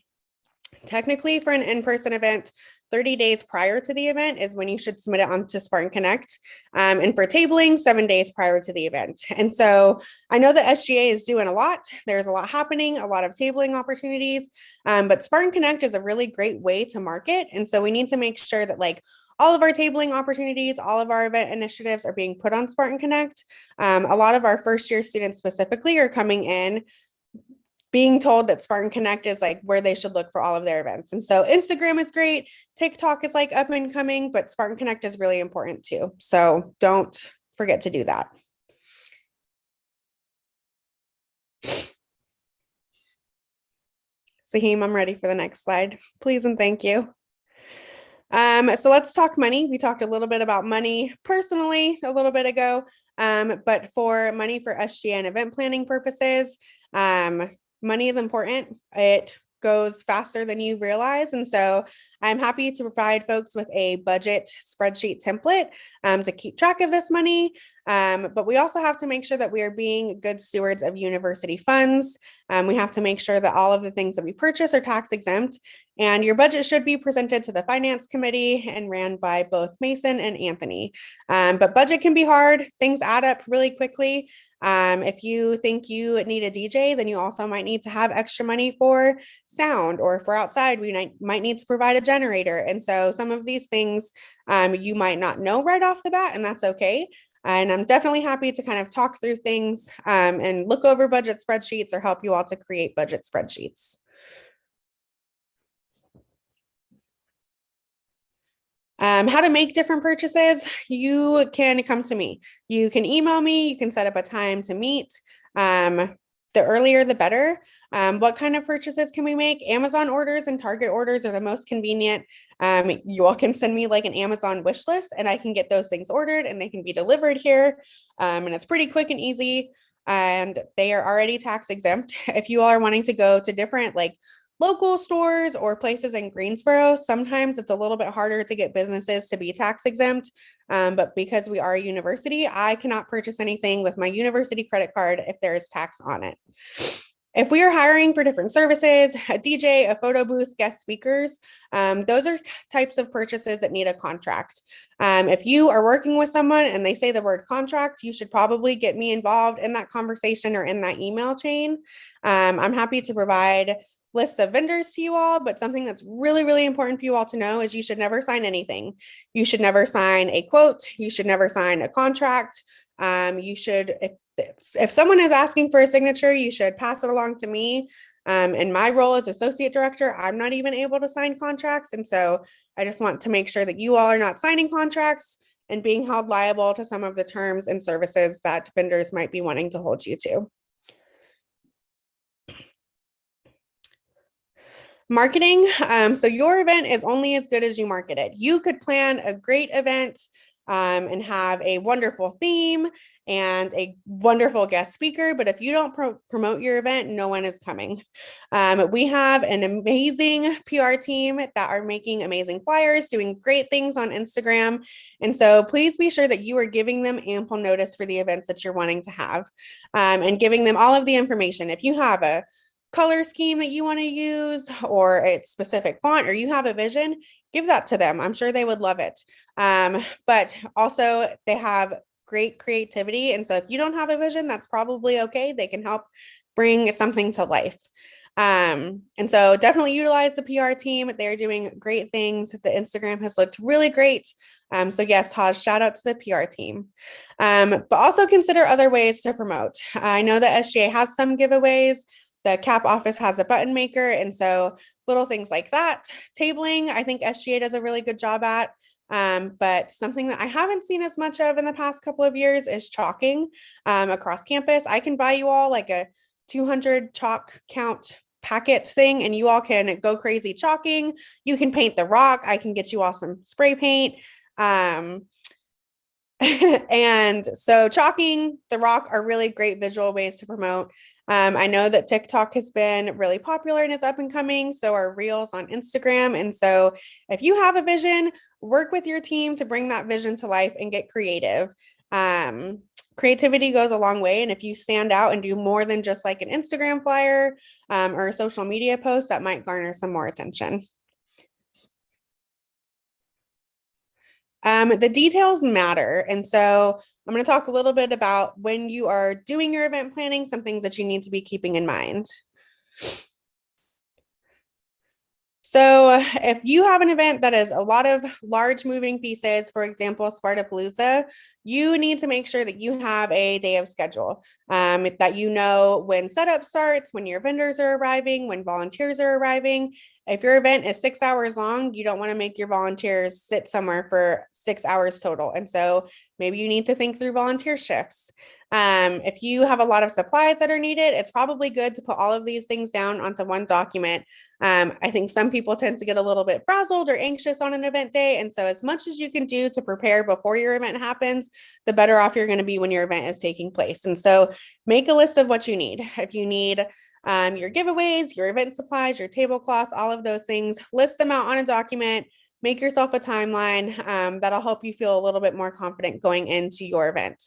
Technically, for an in-person event, 30 days prior to the event is when you should submit it onto Spartan Connect. And for tabling, 7 days prior to the event. And so I know that SGA is doing a lot. There's a lot happening, a lot of tabling opportunities, but Spartan Connect is a really great way to market. And so we need to make sure that all of our tabling opportunities, all of our event initiatives are being put on Spartan Connect. A lot of our first year students specifically are coming in being told that Spartan Connect is where they should look for all of their events. And so Instagram is great. TikTok is up and coming, but Spartan Connect is really important too. So don't forget to do that. Saheem, I'm ready for the next slide, please and thank you. So let's talk money. We talked a little bit about money personally a little bit ago, but for money for SGA and event planning purposes, money is important. It goes faster than you realize. And so I'm happy to provide folks with a budget spreadsheet template to keep track of this money. But we also have to make sure that we are being good stewards of university funds. We have to make sure that all of the things that we purchase are tax exempt, and your budget should be presented to the finance committee and ran by both Mason and Anthony. But budget can be hard. Things add up really quickly. If you think you need a DJ, then you also might need to have extra money for sound, or for outside, we might need to provide a generator. And so some of these things you might not know right off the bat, and that's okay. And I'm definitely happy to kind of talk through things and look over budget spreadsheets or help you all to create budget spreadsheets. How to make different purchases, you can come to me. You can email me, you can set up a time to meet. The earlier, the better. What kind of purchases can we make? Amazon orders and Target orders are the most convenient. You all can send me an Amazon wish list and I can get those things ordered and they can be delivered here. And it's pretty quick and easy, and they are already tax exempt. If you all are wanting to go to different local stores or places in Greensboro, sometimes it's a little bit harder to get businesses to be tax exempt. But because we are a university, I cannot purchase anything with my university credit card if there is tax on it. If we are hiring for different services, a DJ, a photo booth, guest speakers, those are types of purchases that need a contract. If you are working with someone and they say the word contract, you should probably get me involved in that conversation or in that email chain. I'm happy to provide lists of vendors to you all, but something that's really, really important for you all to know is you should never sign anything. You should never sign a quote. You should never sign a contract. You should, if someone is asking for a signature, you should pass it along to me. In my role as associate director, I'm not even able to sign contracts. And so I just want to make sure that you all are not signing contracts. and being held liable to some of the terms and services that vendors might be wanting to hold you to. Marketing. So your event is only as good as you market it. You could plan a great event and have a wonderful theme and a wonderful guest speaker, but if you don't promote your event, no one is coming. We have an amazing PR team that are making amazing flyers, doing great things on Instagram. And so please be sure that you are giving them ample notice for the events that you're wanting to have and giving them all of the information. If you have a color scheme that you want to use or a specific font, or you have a vision, give that to them. I'm sure they would love it. But also they have great creativity. And so if you don't have a vision, that's probably okay. They can help bring something to life. And so definitely utilize the PR team. They're doing great things. The Instagram has looked really great. So yes, Taj, shout out to the PR team. But also consider other ways to promote. I know that SGA has some giveaways. The CAP office has a button maker. And so little things like that. Tabling, I think SGA does a really good job at. But something that I haven't seen as much of in the past couple of years is chalking across campus. I can buy you all like a 200 chalk count packet thing, and you all can go crazy chalking. You can paint the rock. I can get you all some spray paint. And so chalking, the rock are really great visual ways to promote. I know that TikTok has been really popular and it's up and coming. So are Reels on Instagram. And so if you have a vision, work with your team to bring that vision to life and get creative. Creativity goes a long way. And if you stand out and do more than just like an Instagram flyer or a social media post, that might garner some more attention. The details matter. And so I'm going to talk a little bit about when you are doing your event planning, some things that you need to be keeping in mind. So if you have an event that is a lot of large moving pieces, for example, Spartapalooza, you need to make sure that you have a day of schedule, that you know when setup starts, when your vendors are arriving, when volunteers are arriving. If your event is 6 hours long, you don't want to make your volunteers sit somewhere for 6 hours total. And so maybe you need to think through volunteer shifts. If you have a lot of supplies that are needed, it's probably good to put all of these things down onto one document. I think some people tend to get a little bit frazzled or anxious on an event day. And so as much as you can do to prepare before your event happens, the better off you're going to be when your event is taking place. And so make a list of what you need. If you need your giveaways, your event supplies, your tablecloths, all of those things, list them out on a document, make yourself a timeline that'll help you feel a little bit more confident going into your event.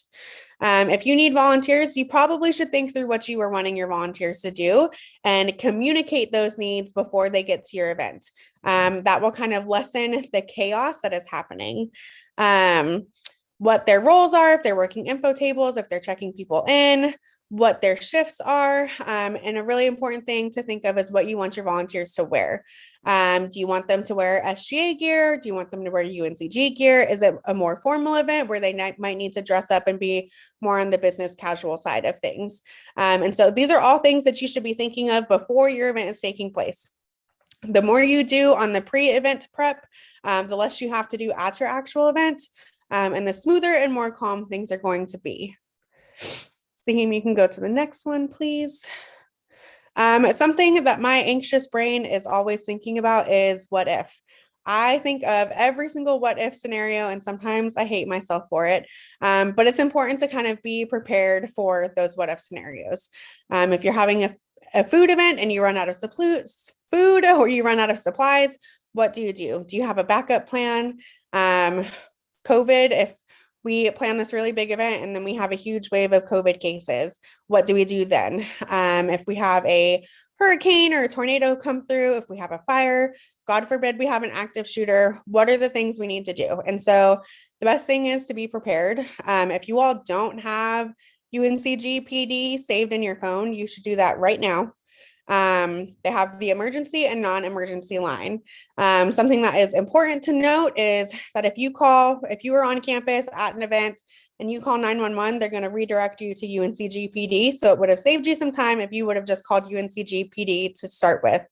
If you need volunteers, you probably should think through what you are wanting your volunteers to do and communicate those needs before they get to your event. That will kind of lessen the chaos that is happening. What their roles are, if they're working info tables, if they're checking people in, what their shifts are. And a really important thing to think of is what you want your volunteers to wear. Do you want them to wear SGA gear? Do you want them to wear UNCG gear? Is it a more formal event where they might need to dress up and be more on the business casual side of things? And so these are all things that you should be thinking of before your event is taking place. The more you do on the pre-event prep, the less you have to do at your actual event, and the smoother and more calm things are going to be. Saheem, you can go to the next one, please. Something that my anxious brain is always thinking about is what if. I think of every single what if scenario, and sometimes I hate myself for it. But it's important to kind of be prepared for those what if scenarios. If you're having a food event and you run out of food or you run out of supplies, what do? Do you have a backup plan? COVID, if we plan this really big event and then we have a huge wave of COVID cases, what do we do then? If we have a hurricane or a tornado come through, if we have a fire, God forbid we have an active shooter, what are the things we need to do? And so the best thing is to be prepared. If you all don't have UNCG PD saved in your phone, you should do that right now. They have the emergency and non-emergency line. Something that is important to note is that if you were on campus at an event and you call 911, they're going to redirect you to UNCG PD. So it would have saved you some time if you would have just called UNCG PD to start with.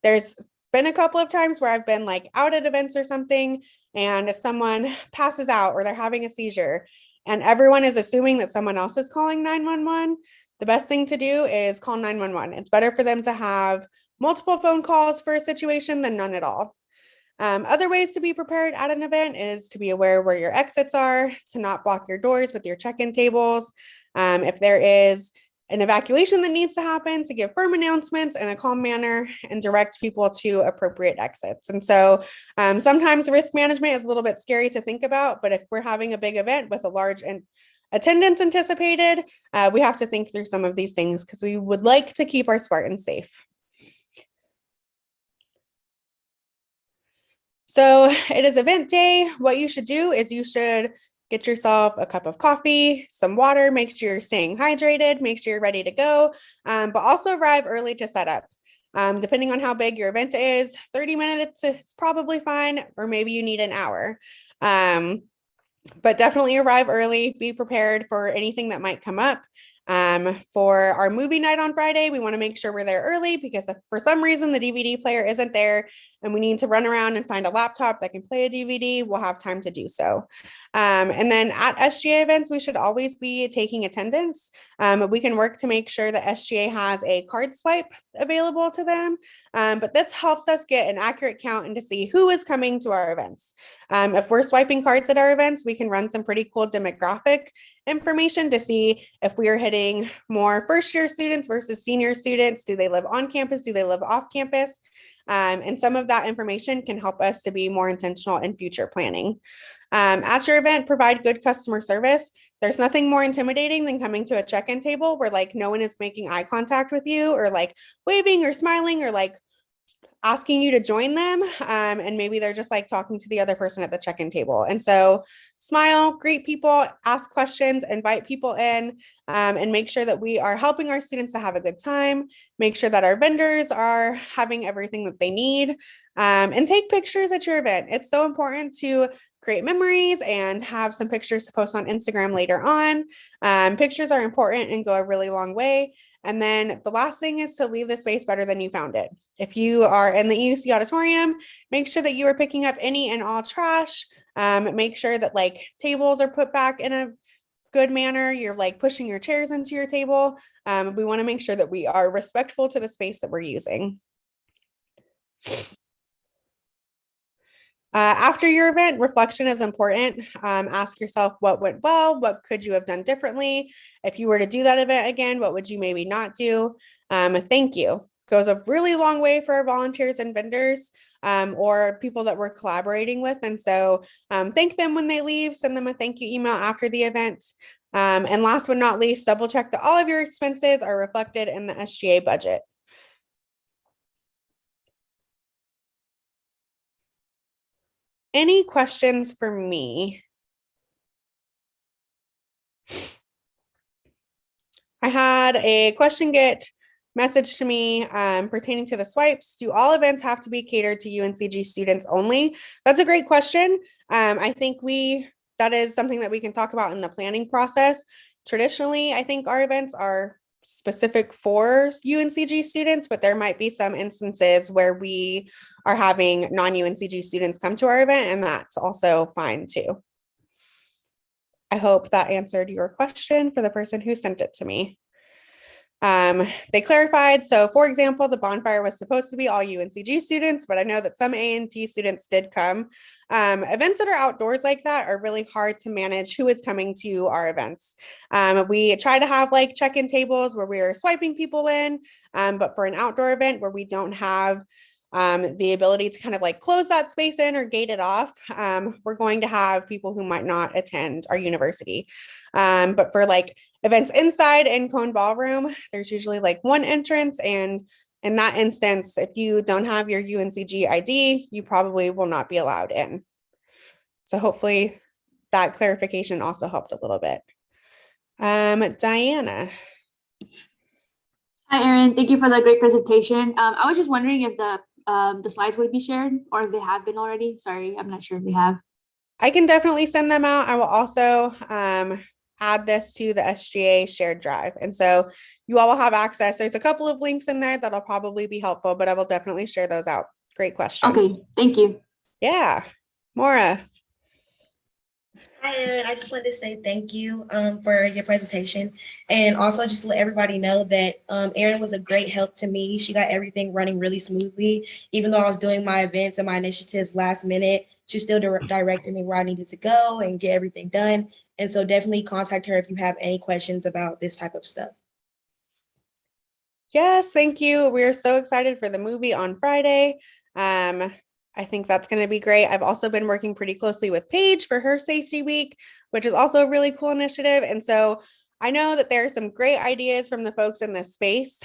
There's been a couple of times where I've been like out at events or something, and if someone passes out or they're having a seizure and everyone is assuming that someone else is calling 911, the best thing to do is call 911. It's better for them to have multiple phone calls for a situation than none at all. Other ways to be prepared at an event is to be aware where your exits are, to not block your doors with your check-in tables. If there is an evacuation that needs to happen, to give firm announcements in a calm manner and direct people to appropriate exits. And so sometimes risk management is a little bit scary to think about, but if we're having a big event with a large attendance anticipated, we have to think through some of these things because we would like to keep our Spartans safe. So it is event day. What you should do is you should get yourself a cup of coffee, some water, make sure you're staying hydrated, make sure you're ready to go, but also arrive early to set up. Depending on how big your event is, 30 minutes is probably fine, or maybe you need an hour. But definitely arrive early, be prepared for anything that might come up. For our movie night on Friday, we want to make sure we're there early because if for some reason the DVD player isn't there and we need to run around and find a laptop that can play a DVD, we'll have time to do so. And then at SGA events, we should always be taking attendance. We can work to make sure that SGA has a card swipe available to them, but this helps us get an accurate count and to see who is coming to our events. If we're swiping cards at our events, we can run some pretty cool demographic information to see if we are hitting more first-year students versus senior students. Do they live on campus? Do they live off campus? And some of that information can help us to be more intentional in future planning. At your event, provide good customer service. There's nothing more intimidating than coming to a check-in table where like no one is making eye contact with you or like waving or smiling or like asking you to join them. And maybe they're just like talking to the other person at the check-in table. And so smile, greet people, ask questions, invite people in, and make sure that we are helping our students to have a good time. Make sure that our vendors are having everything that they need, and take pictures at your event. It's so important to create memories and have some pictures to post on Instagram later on. Pictures are important and go a really long way. And then the last thing is to leave the space better than you found it. If you are in the EUC auditorium, make sure that you are picking up any and all trash. Make sure that like tables are put back in a good manner. You're like pushing your chairs into your table. We want to make sure that we are respectful to the space that we're using. After your event, reflection is important. Ask yourself what went well, what could you have done differently? If you were to do that event again, what would you maybe not do? Thank you goes a really long way for our volunteers and vendors, or people that we're collaborating with. And so thank them when they leave, send them a thank you email after the event. And last but not least, double check that all of your expenses are reflected in the SGA budget. Any questions for me? I had a question get messaged to me pertaining to the swipes. Do all events have to be catered to UNCG students only? That's a great question. I think that is something that we can talk about in the planning process. Traditionally, I think our events are specific for UNCG students, but there might be some instances where we are having non-UNCG students come to our event, and that's also fine too. I hope that answered your question for the person who sent it to me. They clarified, so for example, the bonfire was supposed to be all UNCG students, but I know that some A&T students did come. Events that are outdoors like that are really hard to manage who is coming to our events. We try to have like check-in tables where we are swiping people in, but for an outdoor event where we don't have the ability to kind of like close that space in or gate it off, we're going to have people who might not attend our university. But for like events inside in Cone Ballroom, there's usually like one entrance, and in that instance, if you don't have your UNCG ID, you probably will not be allowed in. So hopefully that clarification also helped a little bit. Diana. Hi, Erin. Thank you for the great presentation. I was just wondering if the slides would be shared or if they have been already. Sorry, I'm not sure if they have. I can definitely send them out. I will also add this to the SGA shared drive. And so you all will have access. There's a couple of links in there that'll probably be helpful, but I will definitely share those out. Great question. Okay, thank you. Yeah. Maura. Hi, Erin. I just wanted to say thank you for your presentation, and also just let everybody know that Erin was a great help to me. She got everything running really smoothly. Even though I was doing my events and my initiatives last minute, she still directed me where I needed to go and get everything done. And so definitely contact her if you have any questions about this type of stuff. Yes, thank you. We're so excited for the movie on Friday. I think that's going to be great. I've also been working pretty closely with Paige for her safety week, which is also a really cool initiative. And so I know that there are some great ideas from the folks in this space.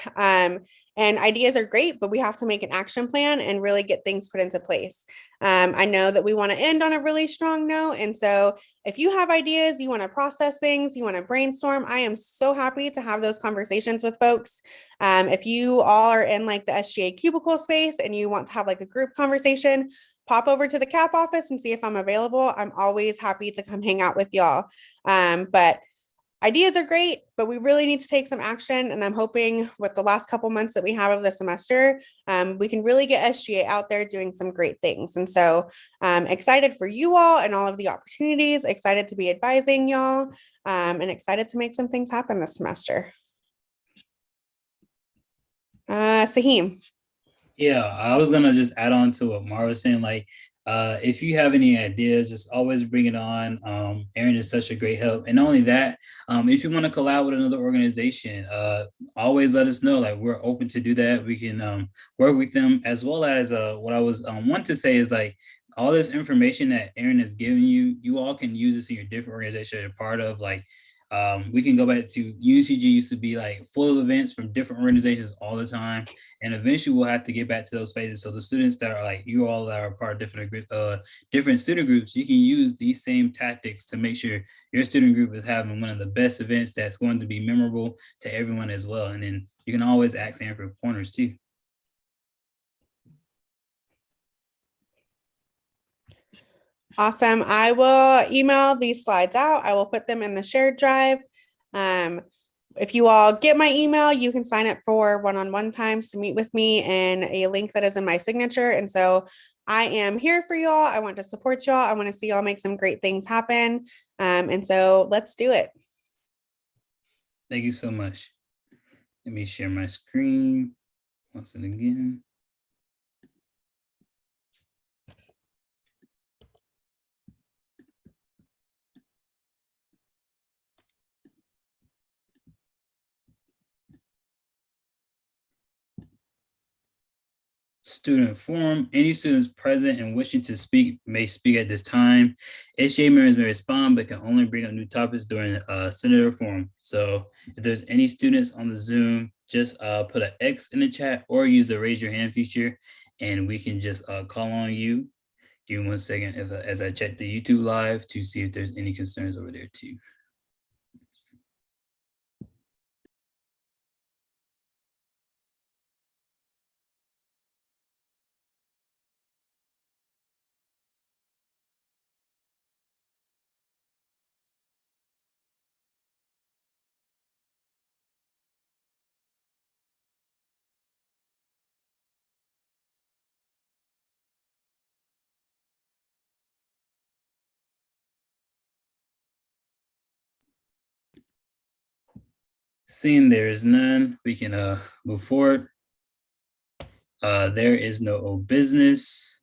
And ideas are great, but we have to make an action plan and really get things put into place. I know that we want to end on a really strong note. And so if you have ideas, you want to process things, you want to brainstorm, I am so happy to have those conversations with folks. If you all are in like the SGA cubicle space and you want to have like a group conversation, pop over to the CAP office and see if I'm available. I'm always happy to come hang out with y'all. But ideas are great, but we really need to take some action. And I'm hoping with the last couple months that we have of the semester, we can really get SGA out there doing some great things. And so excited for you all and all of the opportunities, excited to be advising y'all, and excited to make some things happen this semester. Saheem. Yeah, I was gonna just add on to what Mara was saying. Like, if you have any ideas, just always bring it on. Erin is such a great help. And not only that, if you want to collab with another organization, always let us know. Like, we're open to do that. We can work with them, as well as what I was want to say is like all this information that Erin is giving you, you all can use this in your different organization you're part of. Like, we can go back to UNCG used to be like full of events from different organizations all the time. And eventually we'll have to get back to those phases. So the students that are like you all that are part of different student groups, you can use these same tactics to make sure your student group is having one of the best events that's going to be memorable to everyone as well. And then you can always ask Erin for pointers too. Awesome. I will email these slides out. I will put them in the shared drive. If you all get my email, you can sign up for one-on-one times to meet with me in a link that is in my signature. And so I am here for y'all. I want to support y'all. I want to see y'all make some great things happen. And so let's do it. Thank you so much. Let me share my screen once and again. Student forum. Any students present and wishing to speak may speak at this time. SGA members may respond, but can only bring up new topics during senator forum. So if there's any students on the Zoom, just put an X in the chat or use the raise your hand feature, and we can just call on you. Give me 1 second as I check the YouTube live to see if there's any concerns over there too. Seeing there is none, we can move forward. There is no old business.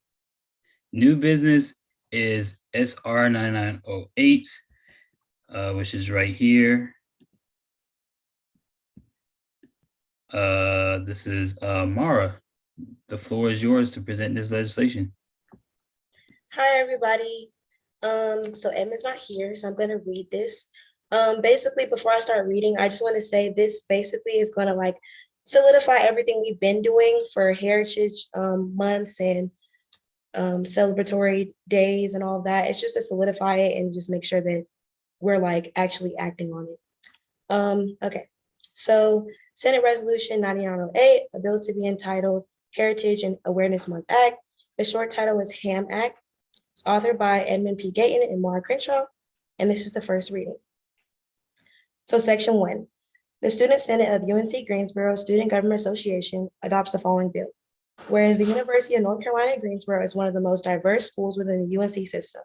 New business is SR 9908, which is right here. This is Mara. The floor is yours to present this legislation. Hi, everybody. So Edmund's not here, so I'm going to read this. Basically, before I start reading, I just want to say this basically is going to like solidify everything we've been doing for Heritage months and celebratory days and all of that. It's just to solidify it and just make sure that we're like actually acting on it. Okay, so Senate Resolution 9908, a bill to be entitled Heritage and Awareness Month Act. The short title is HAM Act. It's authored by Edmund P. Gayton and Mara Crenshaw, and this is the first reading. So Section 1, the Student Senate of UNC Greensboro Student Government Association adopts the following bill. Whereas the University of North Carolina at Greensboro is one of the most diverse schools within the UNC system,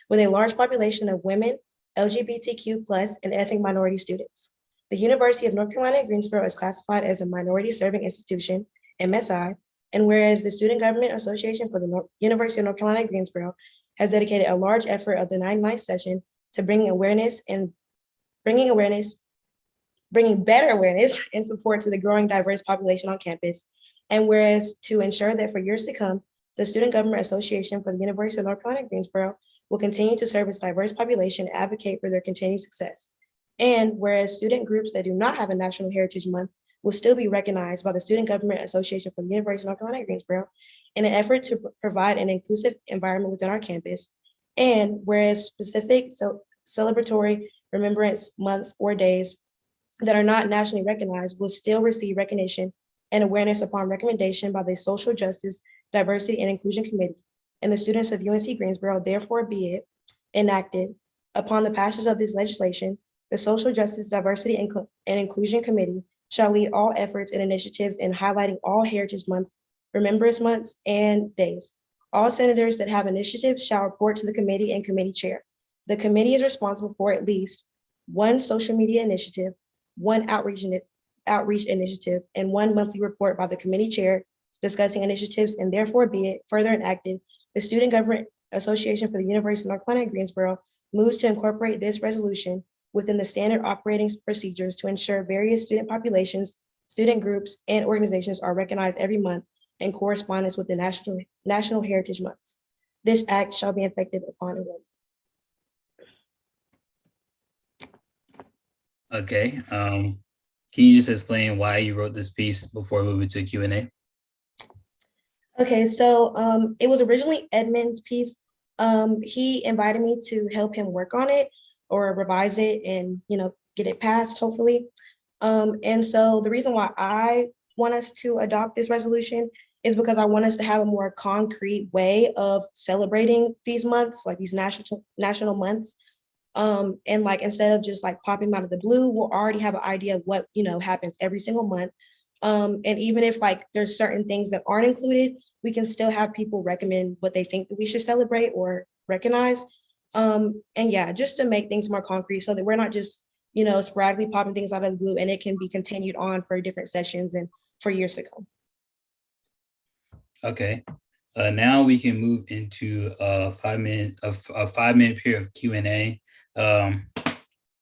with a large population of women, LGBTQ+, and ethnic minority students. The University of North Carolina at Greensboro is classified as a minority serving institution, MSI, and whereas the Student Government Association for the University of North Carolina at Greensboro has dedicated a large effort of the 99th session to bringing better awareness and support to the growing diverse population on campus. And whereas to ensure that for years to come, the Student Government Association for the University of North Carolina at Greensboro will continue to serve its diverse population and advocate for their continued success. And whereas student groups that do not have a National Heritage Month will still be recognized by the Student Government Association for the University of North Carolina at Greensboro in an effort to provide an inclusive environment within our campus. And whereas specific celebratory remembrance months or days that are not nationally recognized will still receive recognition and awareness upon recommendation by the Social Justice, Diversity, and Inclusion Committee. And the students of UNC Greensboro, therefore be it enacted upon the passage of this legislation, the Social Justice, Diversity, and Inclusion Committee shall lead all efforts and initiatives in highlighting all Heritage Month, Remembrance Months, and days. All senators that have initiatives shall report to the committee and committee chair. The committee is responsible for at least one social media initiative, one outreach initiative, and one monthly report by the committee chair discussing initiatives, and therefore be it further enacted, the Student Government Association for the University of North Carolina at Greensboro moves to incorporate this resolution within the standard operating procedures to ensure various student populations, student groups, and organizations are recognized every month in correspondence with the National Heritage Months. This act shall be effective upon enrollment. Okay, can you just explain why you wrote this piece before moving to Q&A? Okay, so it was originally Edmund's piece. He invited me to help him work on it or revise it and, get it passed, hopefully. And so the reason why I want us to adopt this resolution is because I want us to have a more concrete way of celebrating these months, like these national months. And like, instead of just like popping out of the blue, we'll already have an idea of what, happens every single month. And even if like there's certain things that aren't included, we can still have people recommend what they think that we should celebrate or recognize. And yeah, just to make things more concrete so that we're not just, sporadically popping things out of the blue, and it can be continued on for different sessions and for years to come. Okay, now we can move into a 5-minute period of Q&A.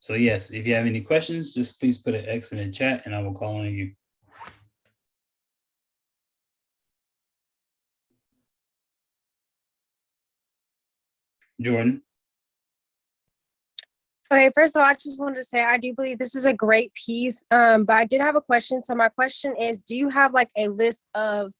So yes, if you have any questions, just please put an X in the chat and I will call on you. Jordan. Okay, first of all, I just wanted to say I do believe this is a great piece, but I did have a question. So my question is, do you have like a list of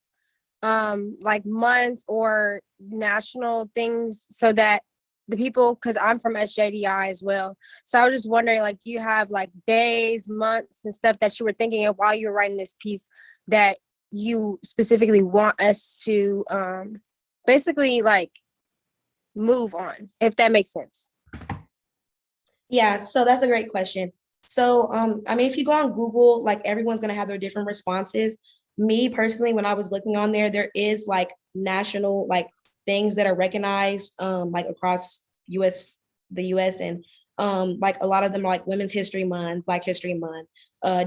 like months or national things so that the people, because I'm from SJDI as well, so I was just wondering, like, do you have like days, months, and stuff that you were thinking of while you were writing this piece that you specifically want us to basically like move on, if that makes sense? Yeah, so that's a great question. So, I mean, if you go on Google, like everyone's gonna have their different responses. Me personally, when I was looking on there, there is like national like things that are recognized like across the US, and like a lot of them are like Women's History Month, Black History Month,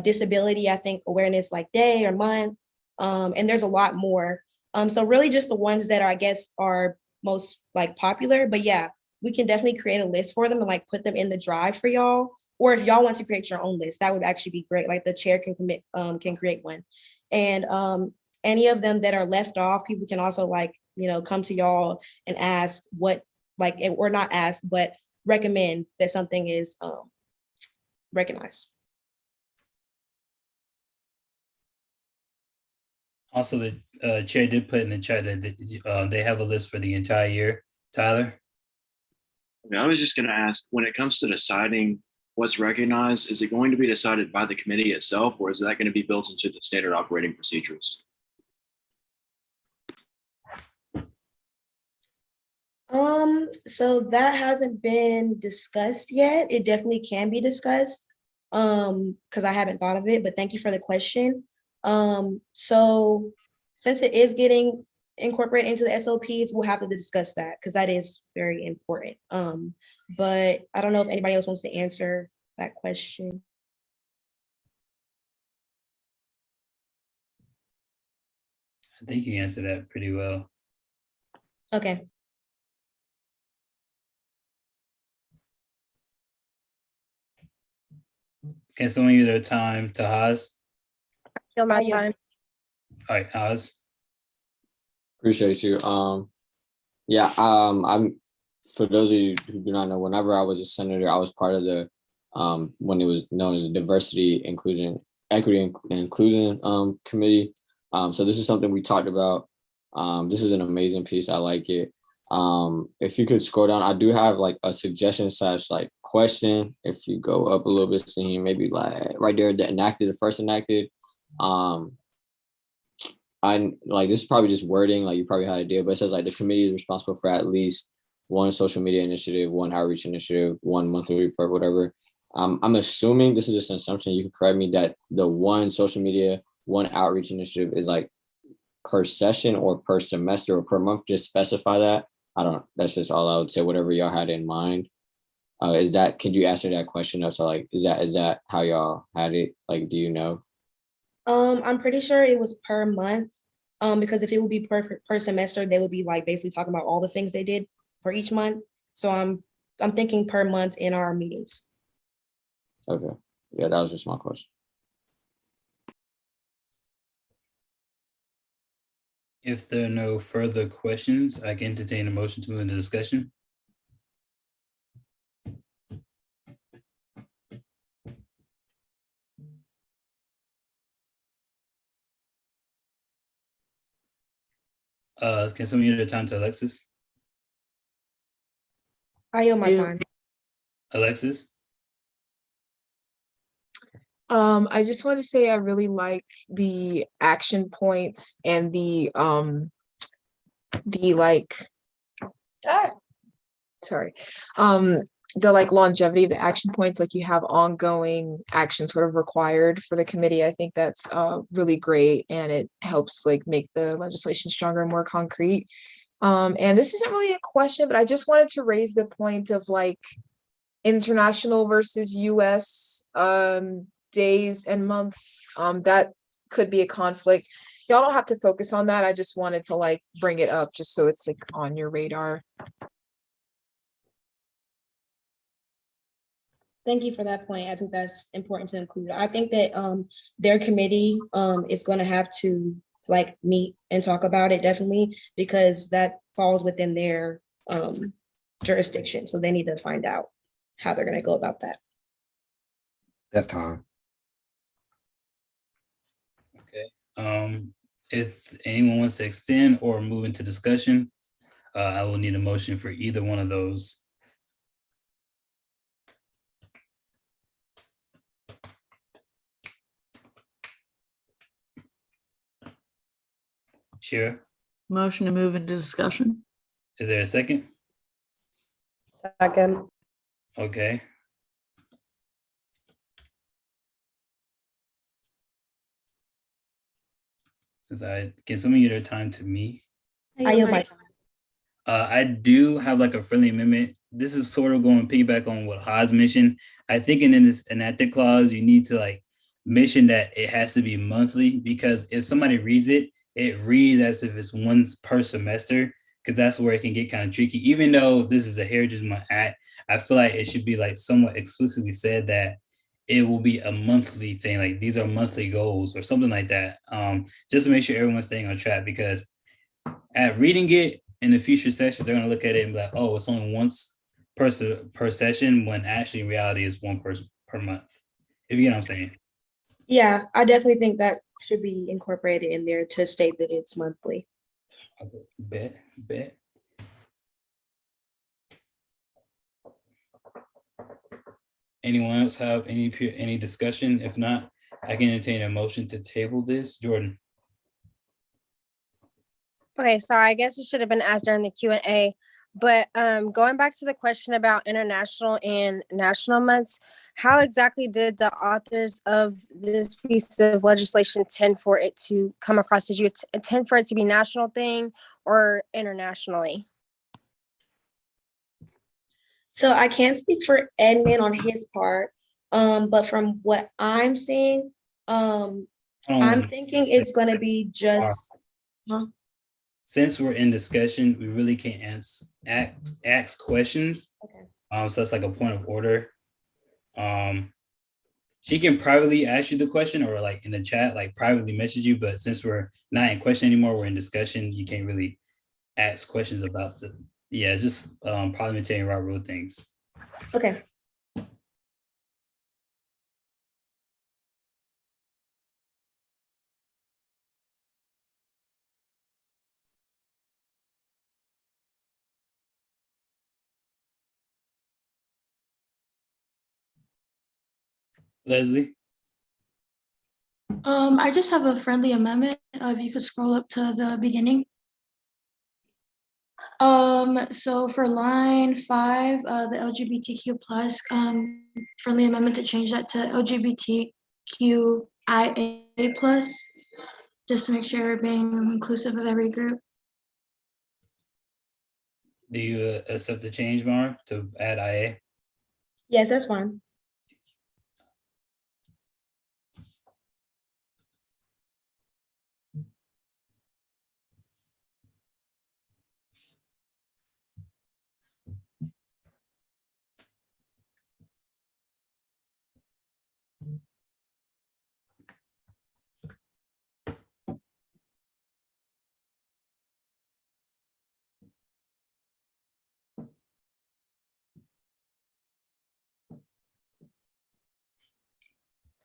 Disability, I think, Awareness like Day or Month, and there's a lot more. So really just the ones that are, I guess, are most like popular, but yeah, we can definitely create a list for them and like put them in the drive for y'all. Or if y'all want to create your own list, that would actually be great. Like the chair can create one. And any of them that are left off, people can also like, come to y'all and ask what, like, or not ask, but recommend that something is recognized. Also, the chair did put in the chat that they have a list for the entire year. Tyler? I was just going to ask, when it comes to deciding what's recognized, is it going to be decided by the committee itself, or is that going to be built into the standard operating procedures? So that hasn't been discussed yet. It definitely can be discussed because I haven't thought of it, but thank you for the question. So since it is getting incorporated into the SOPs, we'll have to discuss that because that is very important. But I don't know if anybody else wants to answer that question. I think you answered that pretty well. Okay. Can someone give their time to Haas? Still my time. All right, Haas. Appreciate you. Yeah, I'm, for those of you who do not know, whenever I was a senator, I was part of the when it was known as the Diversity, Inclusion, Equity and Inclusion Committee. So this is something we talked about. This is an amazing piece. I like it. If you could scroll down, I do have like a suggestion / like question. If you go up a little bit, see maybe like right there, the first enacted. I like, this is probably just wording, like you probably had an idea, but it says like the committee is responsible for at least one social media initiative, one outreach initiative, one monthly report, whatever. I'm assuming, this is just an assumption, you can correct me, that the one social media, one outreach initiative is like per session or per semester or per month. Just specify that. I don't, that's just all I would say, whatever y'all had in mind. Is that, could you answer that question? So like, is that how y'all had it? Like, do you know? I'm pretty sure it was per month, because if it would be per semester, they would be like basically talking about all the things they did for each month. So I'm thinking per month in our meetings. Okay, yeah, that was just my question. If there are no further questions, I can entertain a motion to move into discussion. Can someone give their time to Alexis? I yield my time. Alexis? I just want to say I really like the action points and the like, the like longevity of the action points, like you have ongoing action sort of required for the committee. I think that's really great, and it helps like make the legislation stronger and more concrete. And this isn't really a question, but I just wanted to raise the point of like international versus US days and months. That could be a conflict. Y'all don't have to focus on that. I just wanted to like bring it up just so it's like on your radar. Thank you for that point. I think that's important to include. I think that their committee is going to have to like meet and talk about it, definitely, because that falls within their jurisdiction. So they need to find out how they're going to go about that. That's time. Okay. If anyone wants to extend or move into discussion, I will need a motion for either one of those. Shira? Motion to move into discussion. Is there a second? Second. Okay. Since can someone give their time to me? I yield my time. I do have like a friendly amendment. This is sort of going piggyback on what Haas mentioned. I think in this enacted clause, you need to like mention that it has to be monthly, because if somebody reads it, it reads as if it's once per semester, because that's where it can get kind of tricky. Even though this is a Heritage Month Act, I feel like it should be like somewhat explicitly said that it will be a monthly thing, like these are monthly goals or something like that, just to make sure everyone's staying on track. Because at reading it in the future sessions, they're going to look at it and be like, oh, it's only once per session, when actually in reality is one person per month, if you get what I'm saying. Yeah, I definitely think that should be incorporated in there to state that it's monthly. Okay, bet. Anyone else have any discussion? If not, I can entertain a motion to table this. Jordan. Okay, sorry, I guess it should have been asked during the Q&A. But going back to the question about international and national months, how exactly did the authors of this piece of legislation intend for it to come across? Did you intend for it to be national thing or internationally? So I can't speak for Edmund on his part, but from what I'm seeing, I'm thinking it's gonna be just, huh? Since we're in discussion, we really can't ask questions. Okay. So that's like a point of order. She can privately ask you the question or like in the chat, like privately message you. But since we're not in question anymore, we're in discussion. You can't really ask questions about it's just parliamentary rule things. Okay. Leslie? I just have a friendly amendment. If you could scroll up to the beginning. So for line 5, the LGBTQ plus friendly amendment to change that to LGBTQIA plus, just to make sure we're being inclusive of every group. Do you accept the change, Mara, to add IA? Yes, that's fine.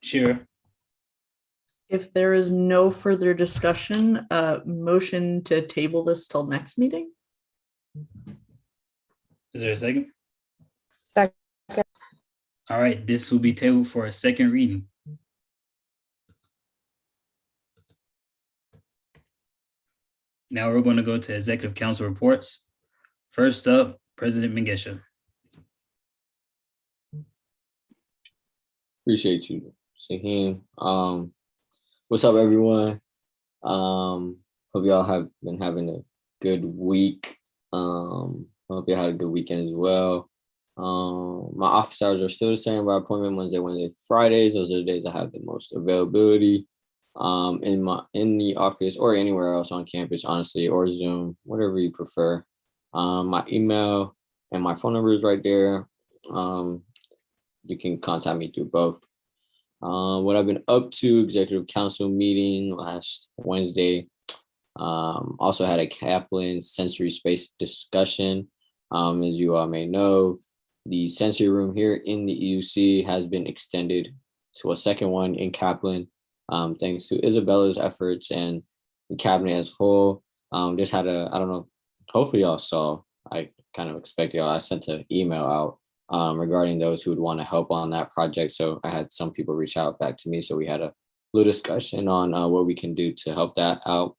Sure. If there is no further discussion, motion to table this till next meeting. Is there a second? Second. All right, this will be tabled for a second reading. Now we're going to go to Executive Council reports. First up, President Mengesha. Appreciate you, Shaheem. What's up, everyone? Hope y'all have been having a good week. Hope y'all had a good weekend as well. My office hours are still the same by appointment, Wednesday, Fridays. Those are the days I have the most availability. In the office or anywhere else on campus, honestly, or Zoom, whatever you prefer. My email and my phone number is right there. You can contact me through both. What I've been up to, Executive Council meeting last Wednesday. Also had a Kaplan sensory space discussion. As you all may know, the sensory room here in the EUC has been extended to a second one in Kaplan, thanks to Isabella's efforts and the cabinet as a whole. Just had I don't know, hopefully y'all saw, I kind of expected y'all, I sent an email out regarding those who would want to help on that project. So I had some people reach out back to me. So we had a little discussion on what we can do to help that out.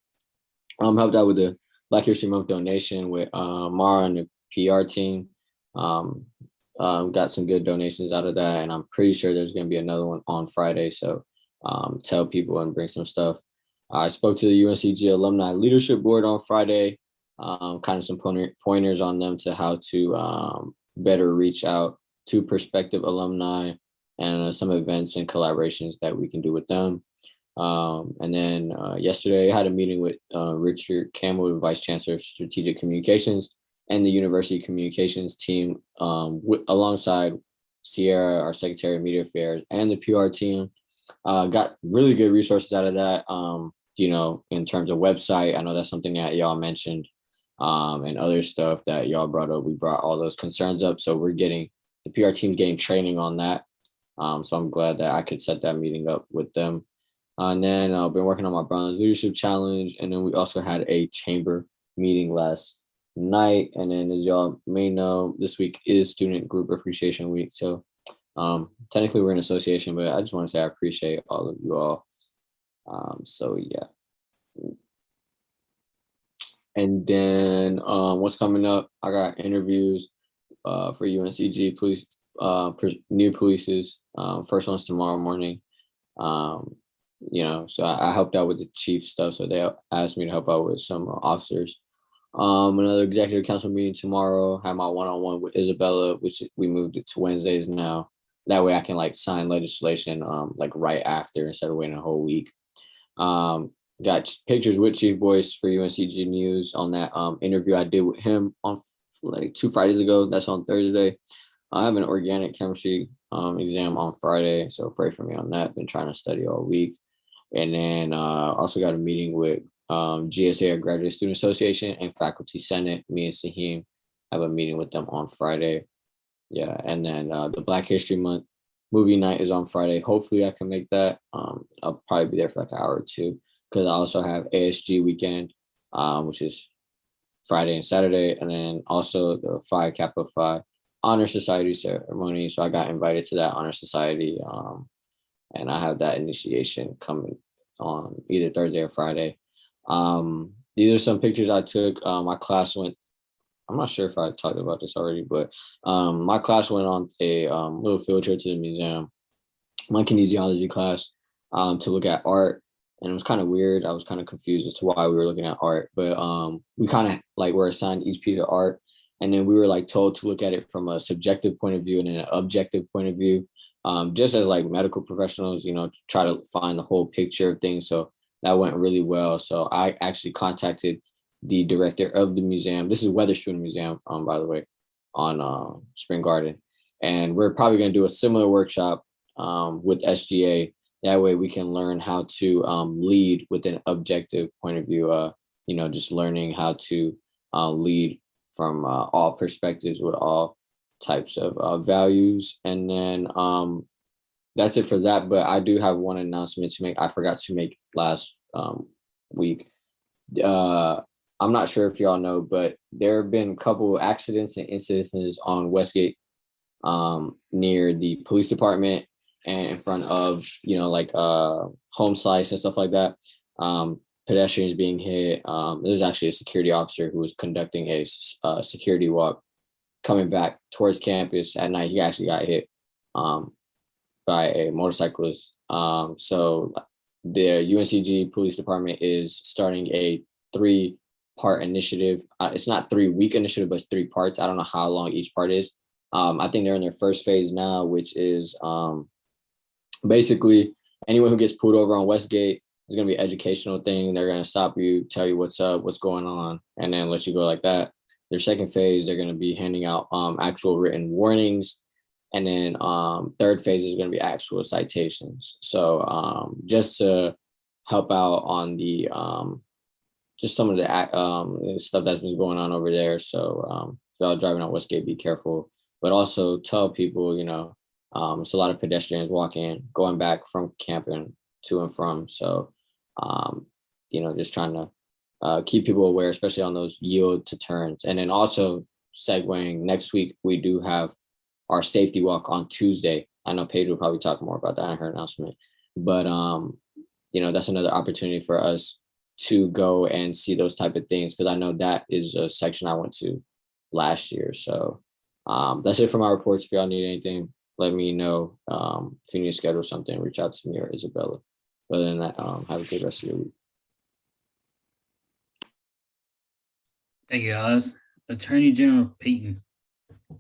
Helped out with the Black History Month donation with Mara and the PR team. Got some good donations out of that. And I'm pretty sure there's going to be another one on Friday. So tell people and bring some stuff. I spoke to the UNCG Alumni Leadership Board on Friday, kind of some pointers on them to how to better reach out to prospective alumni and some events and collaborations that we can do with them. And then yesterday I had a meeting with Richard Campbell, Vice Chancellor of Strategic Communications, and the University Communications team alongside Sierra, our Secretary of Media Affairs, and the PR team. Got really good resources out of that, in terms of website. I know that's something that y'all mentioned. And other stuff that y'all brought up. We brought all those concerns up. So the PR team getting training on that. So I'm glad that I could set that meeting up with them. And then I've been working on my Brownlands Leadership Challenge. And then we also had a chamber meeting last night. And then as y'all may know, this week is Student Group Appreciation Week. So technically we're an association, but I just want to say I appreciate all of you all. So yeah. And then what's coming up? I got interviews for UNCG police, new polices. First one's tomorrow morning. So I helped out with the chief stuff. So they asked me to help out with some officers. Another executive council meeting tomorrow. Have my one-on-one with Isabella, which we moved it to Wednesdays now. That way I can like sign legislation like right after instead of waiting a whole week. Got pictures with Chief Boyce for UNCG News on that interview I did with him on like 2 Fridays ago. That's on Thursday. I have an organic chemistry exam on Friday, so pray for me on that. Been trying to study all week. And then also got a meeting with GSA, or Graduate Student Association, and Faculty Senate. Me and Saheem have a meeting with them on Friday. Yeah, and then the Black History Month movie night is on Friday. Hopefully I can make that. I'll probably be there for like an hour or two, because I also have ASG weekend, which is Friday and Saturday, and then also the Phi Kappa Phi Honor Society ceremony. So I got invited to that Honor Society, and I have that initiation coming on either Thursday or Friday. These are some pictures I took. My class went, I'm not sure if I talked about this already, but my class went on a little field trip to the museum, my kinesiology class, to look at art. And it was kind of weird. I was kind of confused as to why we were looking at art, but we kind of like were assigned each piece of art. And then we were like told to look at it from a subjective point of view and an objective point of view, just as like medical professionals, try to find the whole picture of things. So that went really well. So I actually contacted the director of the museum. This is Weatherspoon Museum, by the way, on Spring Garden. And we're probably going to do a similar workshop with SGA. That way we can learn how to lead with an objective point of view, just learning how to lead from all perspectives with all types of values. And then that's it for that. But I do have one announcement to make. I forgot to make last week. I'm not sure if y'all know, but there have been a couple accidents and incidents on Westgate near the police department and in front of, home sites and stuff like that. Pedestrians being hit. There's actually a security officer who was conducting a security walk coming back towards campus at night. He actually got hit by a motorcyclist. So the UNCG Police Department is starting a 3-part initiative. It's not 3-week initiative, but it's 3 parts. I don't know how long each part is. I think they're in their first phase now, which is basically anyone who gets pulled over on Westgate is going to be an educational thing. They're going to stop you, tell you what's up, what's going on, and then let you go like that. Their second phase, they're going to be handing out actual written warnings. And then 3rd phase is going to be actual citations. So just to help out on the, just some of the stuff that's been going on over there. So if y'all driving on Westgate, be careful, but also tell people, it's a lot of pedestrians walking, going back from camping to and from. So, just trying to keep people aware, especially on those yield to turns. And then also segueing, next week, we do have our safety walk on Tuesday. I know Paige will probably talk more about that in her announcement, but that's another opportunity for us to go and see those type of things, because I know that is a section I went to last year. So that's it for my reports. If y'all need anything, let me know. If you need to schedule something, reach out to me or Isabella. Other than that, have a good rest of your week. Thank you, Oz. Attorney General Peyton.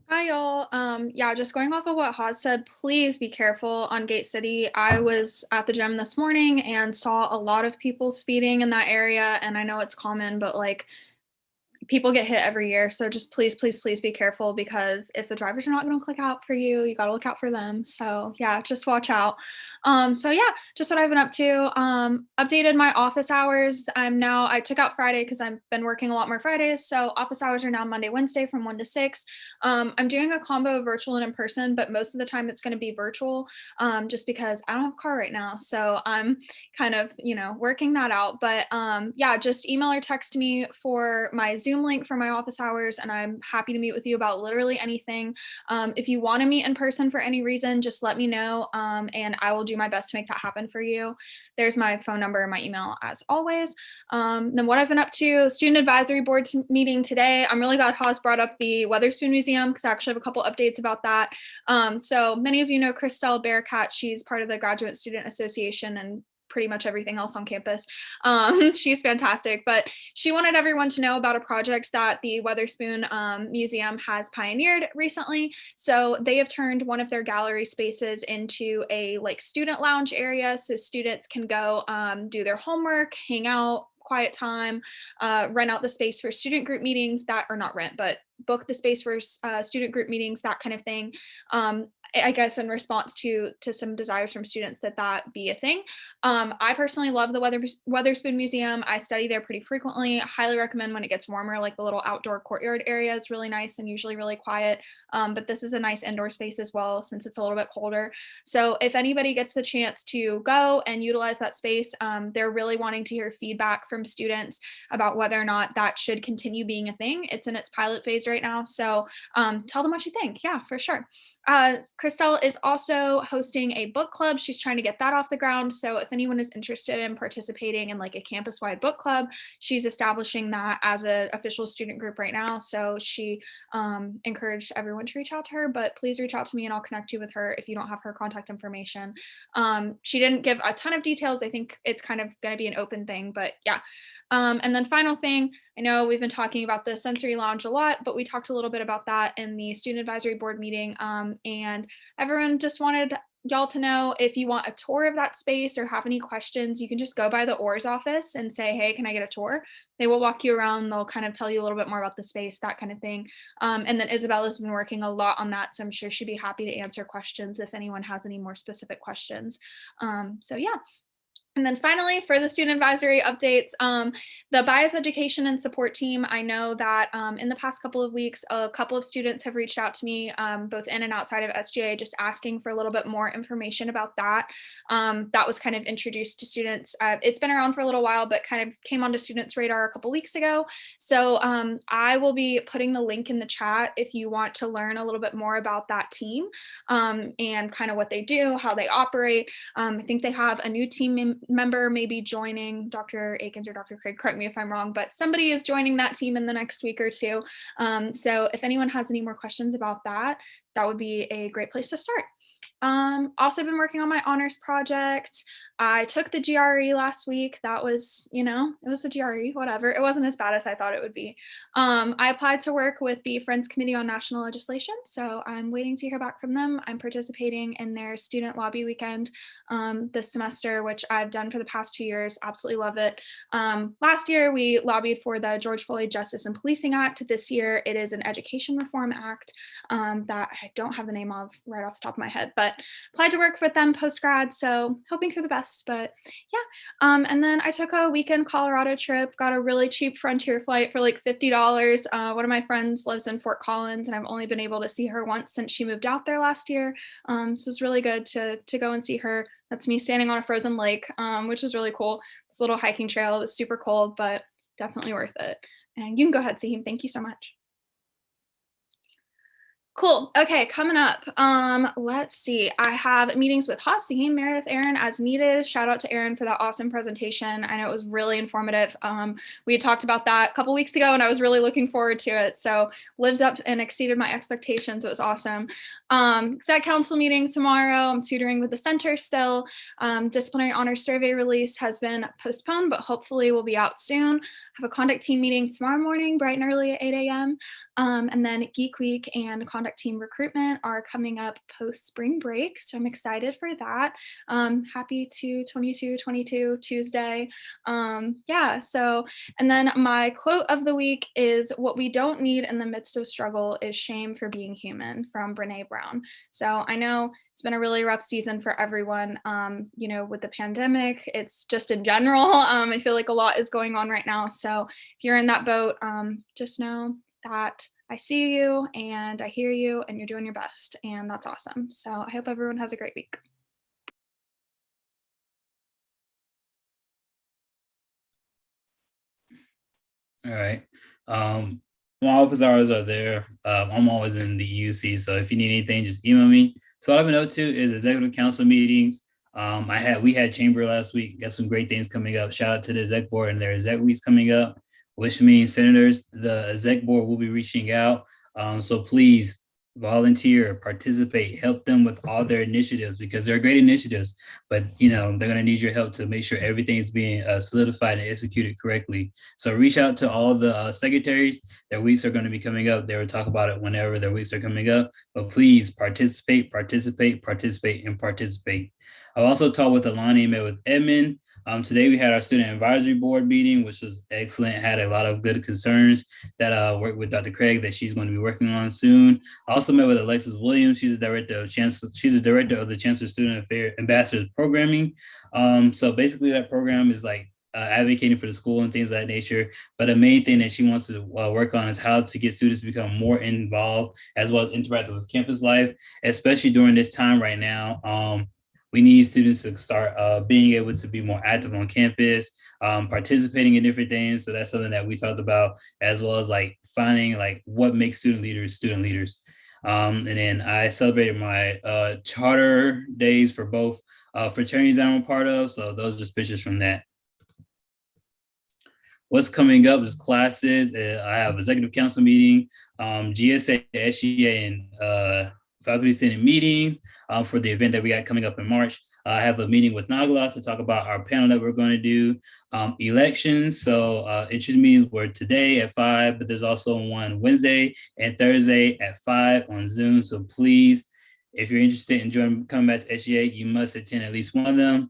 Hi, y'all. Yeah, just going off of what Haas said, please be careful on Gate City. I was at the gym this morning and saw a lot of people speeding in that area. And I know it's common, but people get hit every year. So just please, please, please be careful, because if the drivers are not going to look out for you, you got to look out for them. So yeah, just watch out. So yeah, just what I've been up to. Updated my office hours. I took out Friday because I've been working a lot more Fridays. So office hours are now Monday, Wednesday from 1 to 6. I'm doing a combo of virtual and in person, but most of the time it's going to be virtual, just because I don't have a car right now. So I'm kind of, working that out. But yeah, just email or text me for my Zoom Zoom link for my office hours, and I'm happy to meet with you about literally anything. If you want to meet in person for any reason, just let me know, and I will do my best to make that happen for you. There's my phone number and my email as always. Then what I've been up to, student advisory board meeting today. I'm really glad Haas brought up the Weatherspoon Museum because I actually have a couple updates about that. So many of you know Christelle Bearcat. She's part of the Graduate Student Association and pretty much everything else on campus. She's fantastic, but she wanted everyone to know about a project that the Weatherspoon Museum has pioneered recently. So they have turned one of their gallery spaces into a like student lounge area, so students can go do their homework, hang out, quiet time, rent out the space for student group meetings that are not rent, but book the space for student group meetings, that kind of thing. I guess in response to some desires from students that be a thing. I personally love the Weatherspoon Museum. I study there pretty frequently. I highly recommend when it gets warmer, like the little outdoor courtyard area is really nice and usually really quiet. But this is a nice indoor space as well, since it's a little bit colder. So if anybody gets the chance to go and utilize that space, they're really wanting to hear feedback from students about whether or not that should continue being a thing. It's in its pilot phase right now. So tell them what you think. Yeah, for sure. Christelle is also hosting a book club. She's trying to get that off the ground. So if anyone is interested in participating in like a campus-wide book club, she's establishing that as an official student group right now. So she encouraged everyone to reach out to her, but please reach out to me and I'll connect you with her if you don't have her contact information. She didn't give a ton of details. I think it's kind of going to be an open thing, but yeah. And then final thing, I know we've been talking about the sensory lounge a lot, but we talked a little bit about that in the student advisory board meeting. And everyone just wanted y'all to know, if you want a tour of that space or have any questions, you can just go by the ORS office and say, hey, can I get a tour? They will walk you around. They'll kind of tell you a little bit more about the space, that kind of thing. And then Isabella's been working a lot on that. So I'm sure she'd be happy to answer questions if anyone has any more specific questions. So yeah. And then finally, for the student advisory updates, the bias education and support team, I know that in the past couple of weeks, a couple of students have reached out to me, both in and outside of SGA, just asking for a little bit more information about that. That was kind of introduced to students. It's been around for a little while, but kind of came onto students' radar a couple weeks ago. So I will be putting the link in the chat if you want to learn a little bit more about that team and kind of what they do, how they operate. I think they have a new team member maybe joining, Dr. Akins or Dr. Craig, correct me if I'm wrong, but somebody is joining that team in the next week or two. So if anyone has any more questions about that, that would be a great place to start. Also been working on my honors project. I took the GRE last week. That was, you know, it was the GRE, whatever. It wasn't as bad as I thought it would be. I applied to work with the Friends Committee on National Legislation, so I'm waiting to hear back from them. I'm participating in their student lobby weekend this semester, which I've done for the past 2 years. Absolutely love it. Last year, we lobbied for the George Floyd Justice and Policing Act. This year, it is an Education Reform Act that I don't have the name of right off the top of my head, but applied to work with them post-grad, so hoping for the best. But yeah, and then I took a weekend Colorado trip, got a really cheap Frontier flight for like $50. One of my friends lives in Fort Collins, and I've only been able to see her once since she moved out there last year. So it's really good to go and see her. That's me standing on a frozen lake, which is really cool. It's a little hiking trail. It was super cold, but definitely worth it. And you can go ahead, Saheem. Thank you so much. Cool. Okay, coming up. Let's see. I have meetings with Haas, Saheem, Meredith, Aaron as needed. Shout out to Aaron for that awesome presentation. I know it was really informative. We had talked about that a couple weeks ago, and I was really looking forward to it. So lived up and exceeded my expectations. It was awesome. Exec council meeting tomorrow. I'm tutoring with the center still. Disciplinary honors survey release has been postponed, but hopefully will be out soon. I have a conduct team meeting tomorrow morning, bright and early at 8 a.m. And then Geek Week and conduct team recruitment are coming up post spring break. So I'm excited for that. Happy to 22/22 Tuesday. Yeah, so, and then my quote of the week is, what we don't need in the midst of struggle is shame for being human, from Brene Brown. So I know it's been a really rough season for everyone, you know, with the pandemic. It's just in general. I feel like a lot is going on right now. So if you're in that boat, just know that I see you and I hear you and you're doing your best, and that's awesome. So I hope everyone has a great week. All right. My office hours are there. I'm always in the UC, so if you need anything, just email me. So what I've been up to is executive council meetings. We had chamber last week. Got some great things coming up. Shout out to the exec board and their exec weeks coming up, which means senators, the exec board will be reaching out. So please volunteer, participate, help them with all their initiatives because they're great initiatives. But they're gonna need your help to make sure everything is being solidified and executed correctly. So reach out to all the secretaries. Their weeks are going to be coming up. They will talk about it whenever their weeks are coming up. But please participate, participate, participate, and participate. I've also talked with Alani, met with Edmund. Today we had our student advisory board meeting, which was excellent. Had a lot of good concerns that worked with Dr. Craig that she's going to be working on soon. I also met with Alexis Williams. She's a director of the Chancellor Student Affairs Ambassadors Programming. So basically that program is like advocating for the school and things of that nature. But the main thing that she wants to work on is how to get students to become more involved as well as interactive with campus life, especially during this time right now. We need students to start being able to be more active on campus, participating in different things. So that's something that we talked about, as well as like finding like what makes student leaders. And then I celebrated my charter days for both fraternities that I'm a part of. So those are just pictures from that. What's coming up is classes. I have executive council meeting, GSA, SGA, and faculty senate meeting for the event that we got coming up in March. I have a meeting with NAGLA to talk about our panel that we're going to do. Elections, so interest meetings were today at 5, but there's also one Wednesday and Thursday at 5 on Zoom. So please, if you're interested in coming back to SGA, you must attend at least one of them.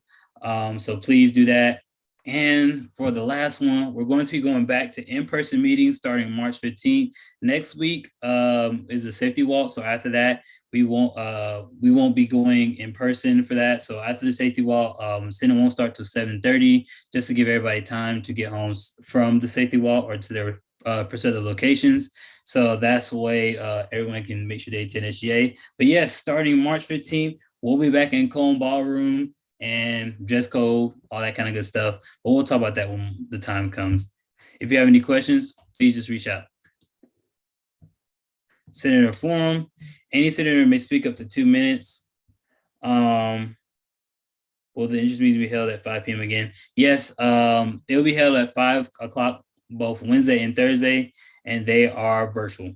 So please do that. And for the last one, we're going to be going back to in-person meetings starting March 15th. Next week is a safety walk. So after that, we won't be going in person for that. So after the safety walk, Senate won't start till 7:30, just to give everybody time to get home from the safety walk or to their prospective locations. So that's the way everyone can make sure they attend SGA. But yes, starting March 15th, we'll be back in Cone Ballroom and dress code, all that kind of good stuff. But we'll talk about that when the time comes. If you have any questions, please just reach out. Senator forum. Any senator may speak up to 2 minutes. Will the interest meetings be held at 5 p.m. again? Yes, they'll be held at 5 o'clock both Wednesday and Thursday, and they are virtual.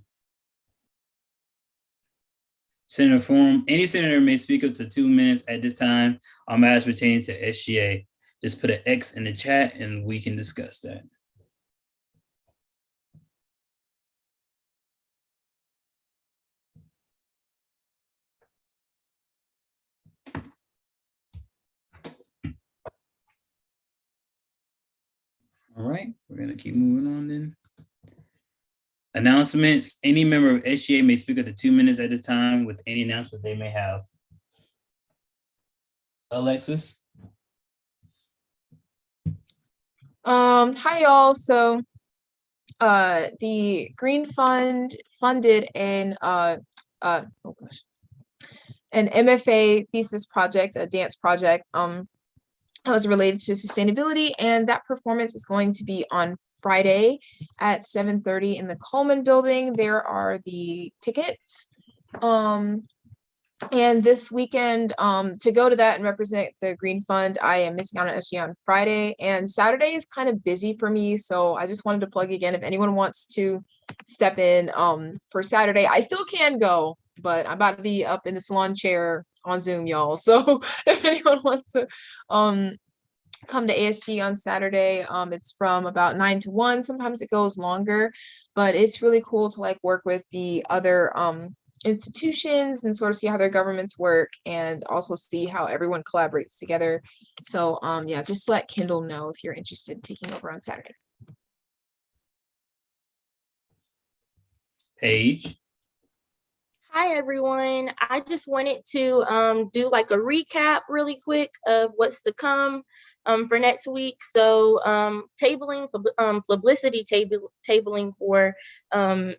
Senator forum. Any senator may speak up to 2 minutes at this time on matters pertaining to SGA. Just put an X in the chat and we can discuss that. All right, we're gonna keep moving on then. Announcements. Any member of SGA may speak up to 2 minutes at this time with any announcement they may have. Alexis. Hi y'all. So the Green Fund funded an MFA thesis project, a dance project that was related to sustainability, and that performance is going to be on Friday at 7:30 in the Coleman building. There are the tickets. And this weekend, to go to that and represent the Green Fund, I am missing out on SGA on Friday, and Saturday is kind of busy for me. So I just wanted to plug again, if anyone wants to step in for Saturday, I still can go, but I'm about to be up in the salon chair on Zoom, y'all. So if anyone wants to come to ASG on Saturday, it's from about 9 to 1. Sometimes it goes longer, but it's really cool to like work with the other institutions and sort of see how their governments work and also see how everyone collaborates together. So yeah, just let Kendall know if you're interested in taking over on Saturday. Paige. Hi, everyone. I just wanted to do like a recap really quick of what's to come for next week. So tabling, publicity tabling for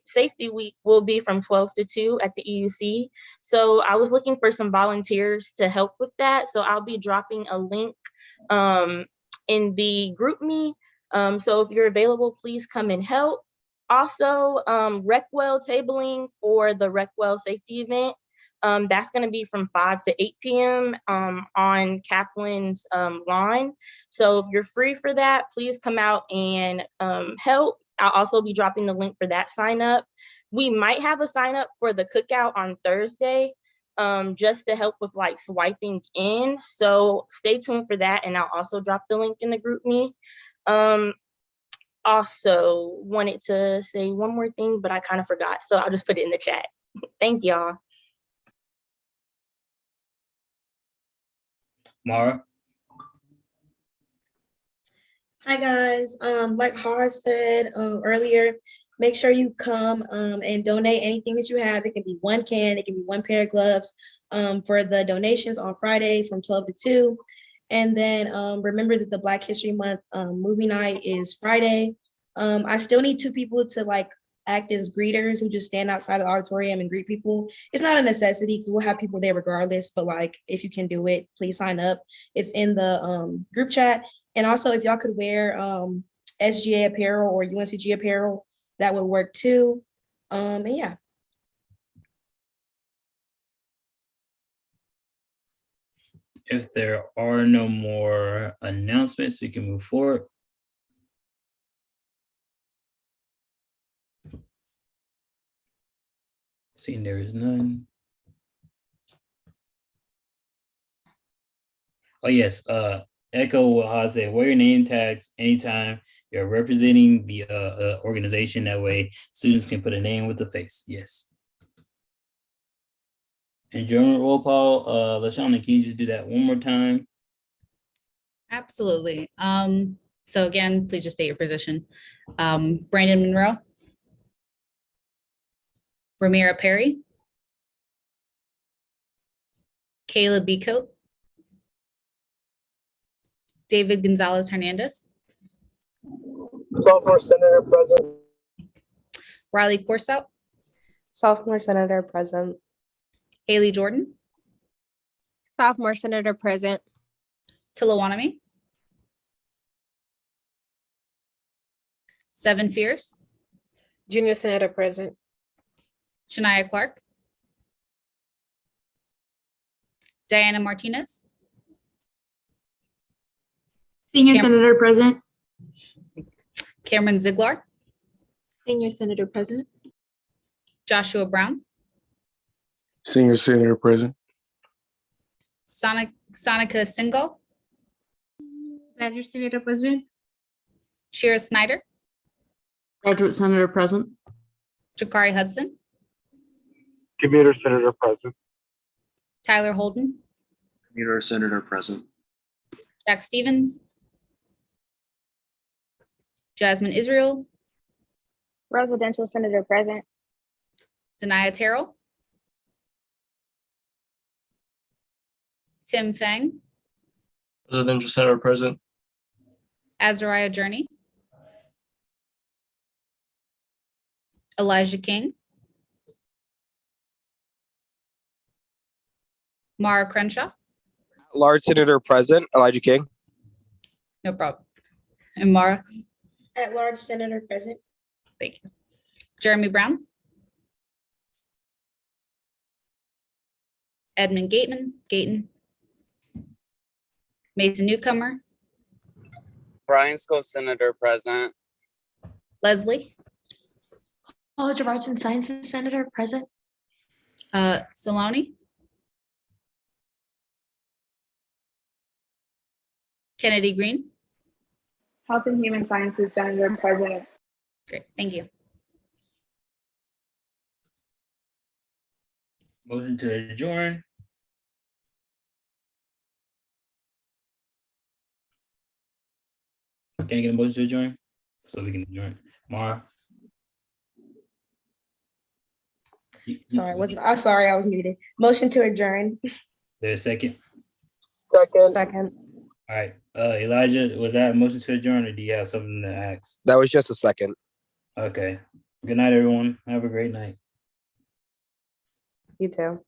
Safety Week will be from 12 to 2 at the EUC. So I was looking for some volunteers to help with that. So I'll be dropping a link in the GroupMe. So if you're available, please come and help. Also, Recwell tabling for the Recwell safety event. That's going to be from 5 to 8 p.m. On Kaplan's lawn. So if you're free for that, please come out and help. I'll also be dropping the link for that sign up. We might have a sign up for the cookout on Thursday, just to help with like swiping in. So stay tuned for that, and I'll also drop the link in the group me. Also wanted to say one more thing, but I kind of forgot, so I'll just put it in the chat. Thank y'all. Mara? Hi guys, like Hars said earlier, make sure you come and donate anything that you have. It can be one can, it can be one pair of gloves for the donations on Friday from 12 to 2. And then remember that the Black History Month movie night is Friday. I still need 2 people to like act as greeters who just stand outside the auditorium and greet people. It's not a necessity because we'll have people there regardless, but like if you can do it, please sign up. It's in the group chat. And also if y'all could wear SGA apparel or UNCG apparel, that would work too. And yeah. If there are no more announcements, we can move forward. Seeing there is none. Oh yes, echo what Haas said, wear your name tags anytime you're representing the organization. That way students can put a name with the face. Yes. And German roll call, LaShawna, can you just do that one more time? Absolutely. So again, please just state your position. Brandon Monroe. Ramira Perry. Kayla Becote. David Gonzalez Hernandez. Sophomore Senator present. Riley Corsout. Sophomore Senator present. Haley Jordan. Sophomore Senator present. Tilawanami. Seven Fierce. Junior Senator present. Shania Clark. Diana Martinez. Senior Senator present. Cameron Ziegler. Senior Senator present. Joshua Brown. Senior Senator present. Sonica Singo. Graduate Senator present. Shira Snyder. Graduate Senator present. Jakari Hudson. Commuter Senator present. Tyler Holden. Commuter Senator present. Jack Stevens. Jasmine Israel. Residential Senator present. Denia Terrell. Tim Fang. Presidential Senator present. Azariah Journey. Elijah King. Mara Crenshaw. Large Senator present. Elijah King. No problem. And Mara. At large Senator present. Thank you. Jeremy Brown. Edmund Gayton. Mason Newcomer. Brian Scope Senator present. Leslie. College of Arts and Sciences Senator present. Saloni. Kennedy Green. Health and Human Sciences Senator present. Great, thank you. Motion to adjourn. Can I get a motion to adjourn? So we can adjourn. Mara? Sorry, I was muted. Motion to adjourn. There a second? Second. All right, Elijah, was that a motion to adjourn or do you have something to ask? That was just a second. Okay. Good night, everyone. Have a great night. You too.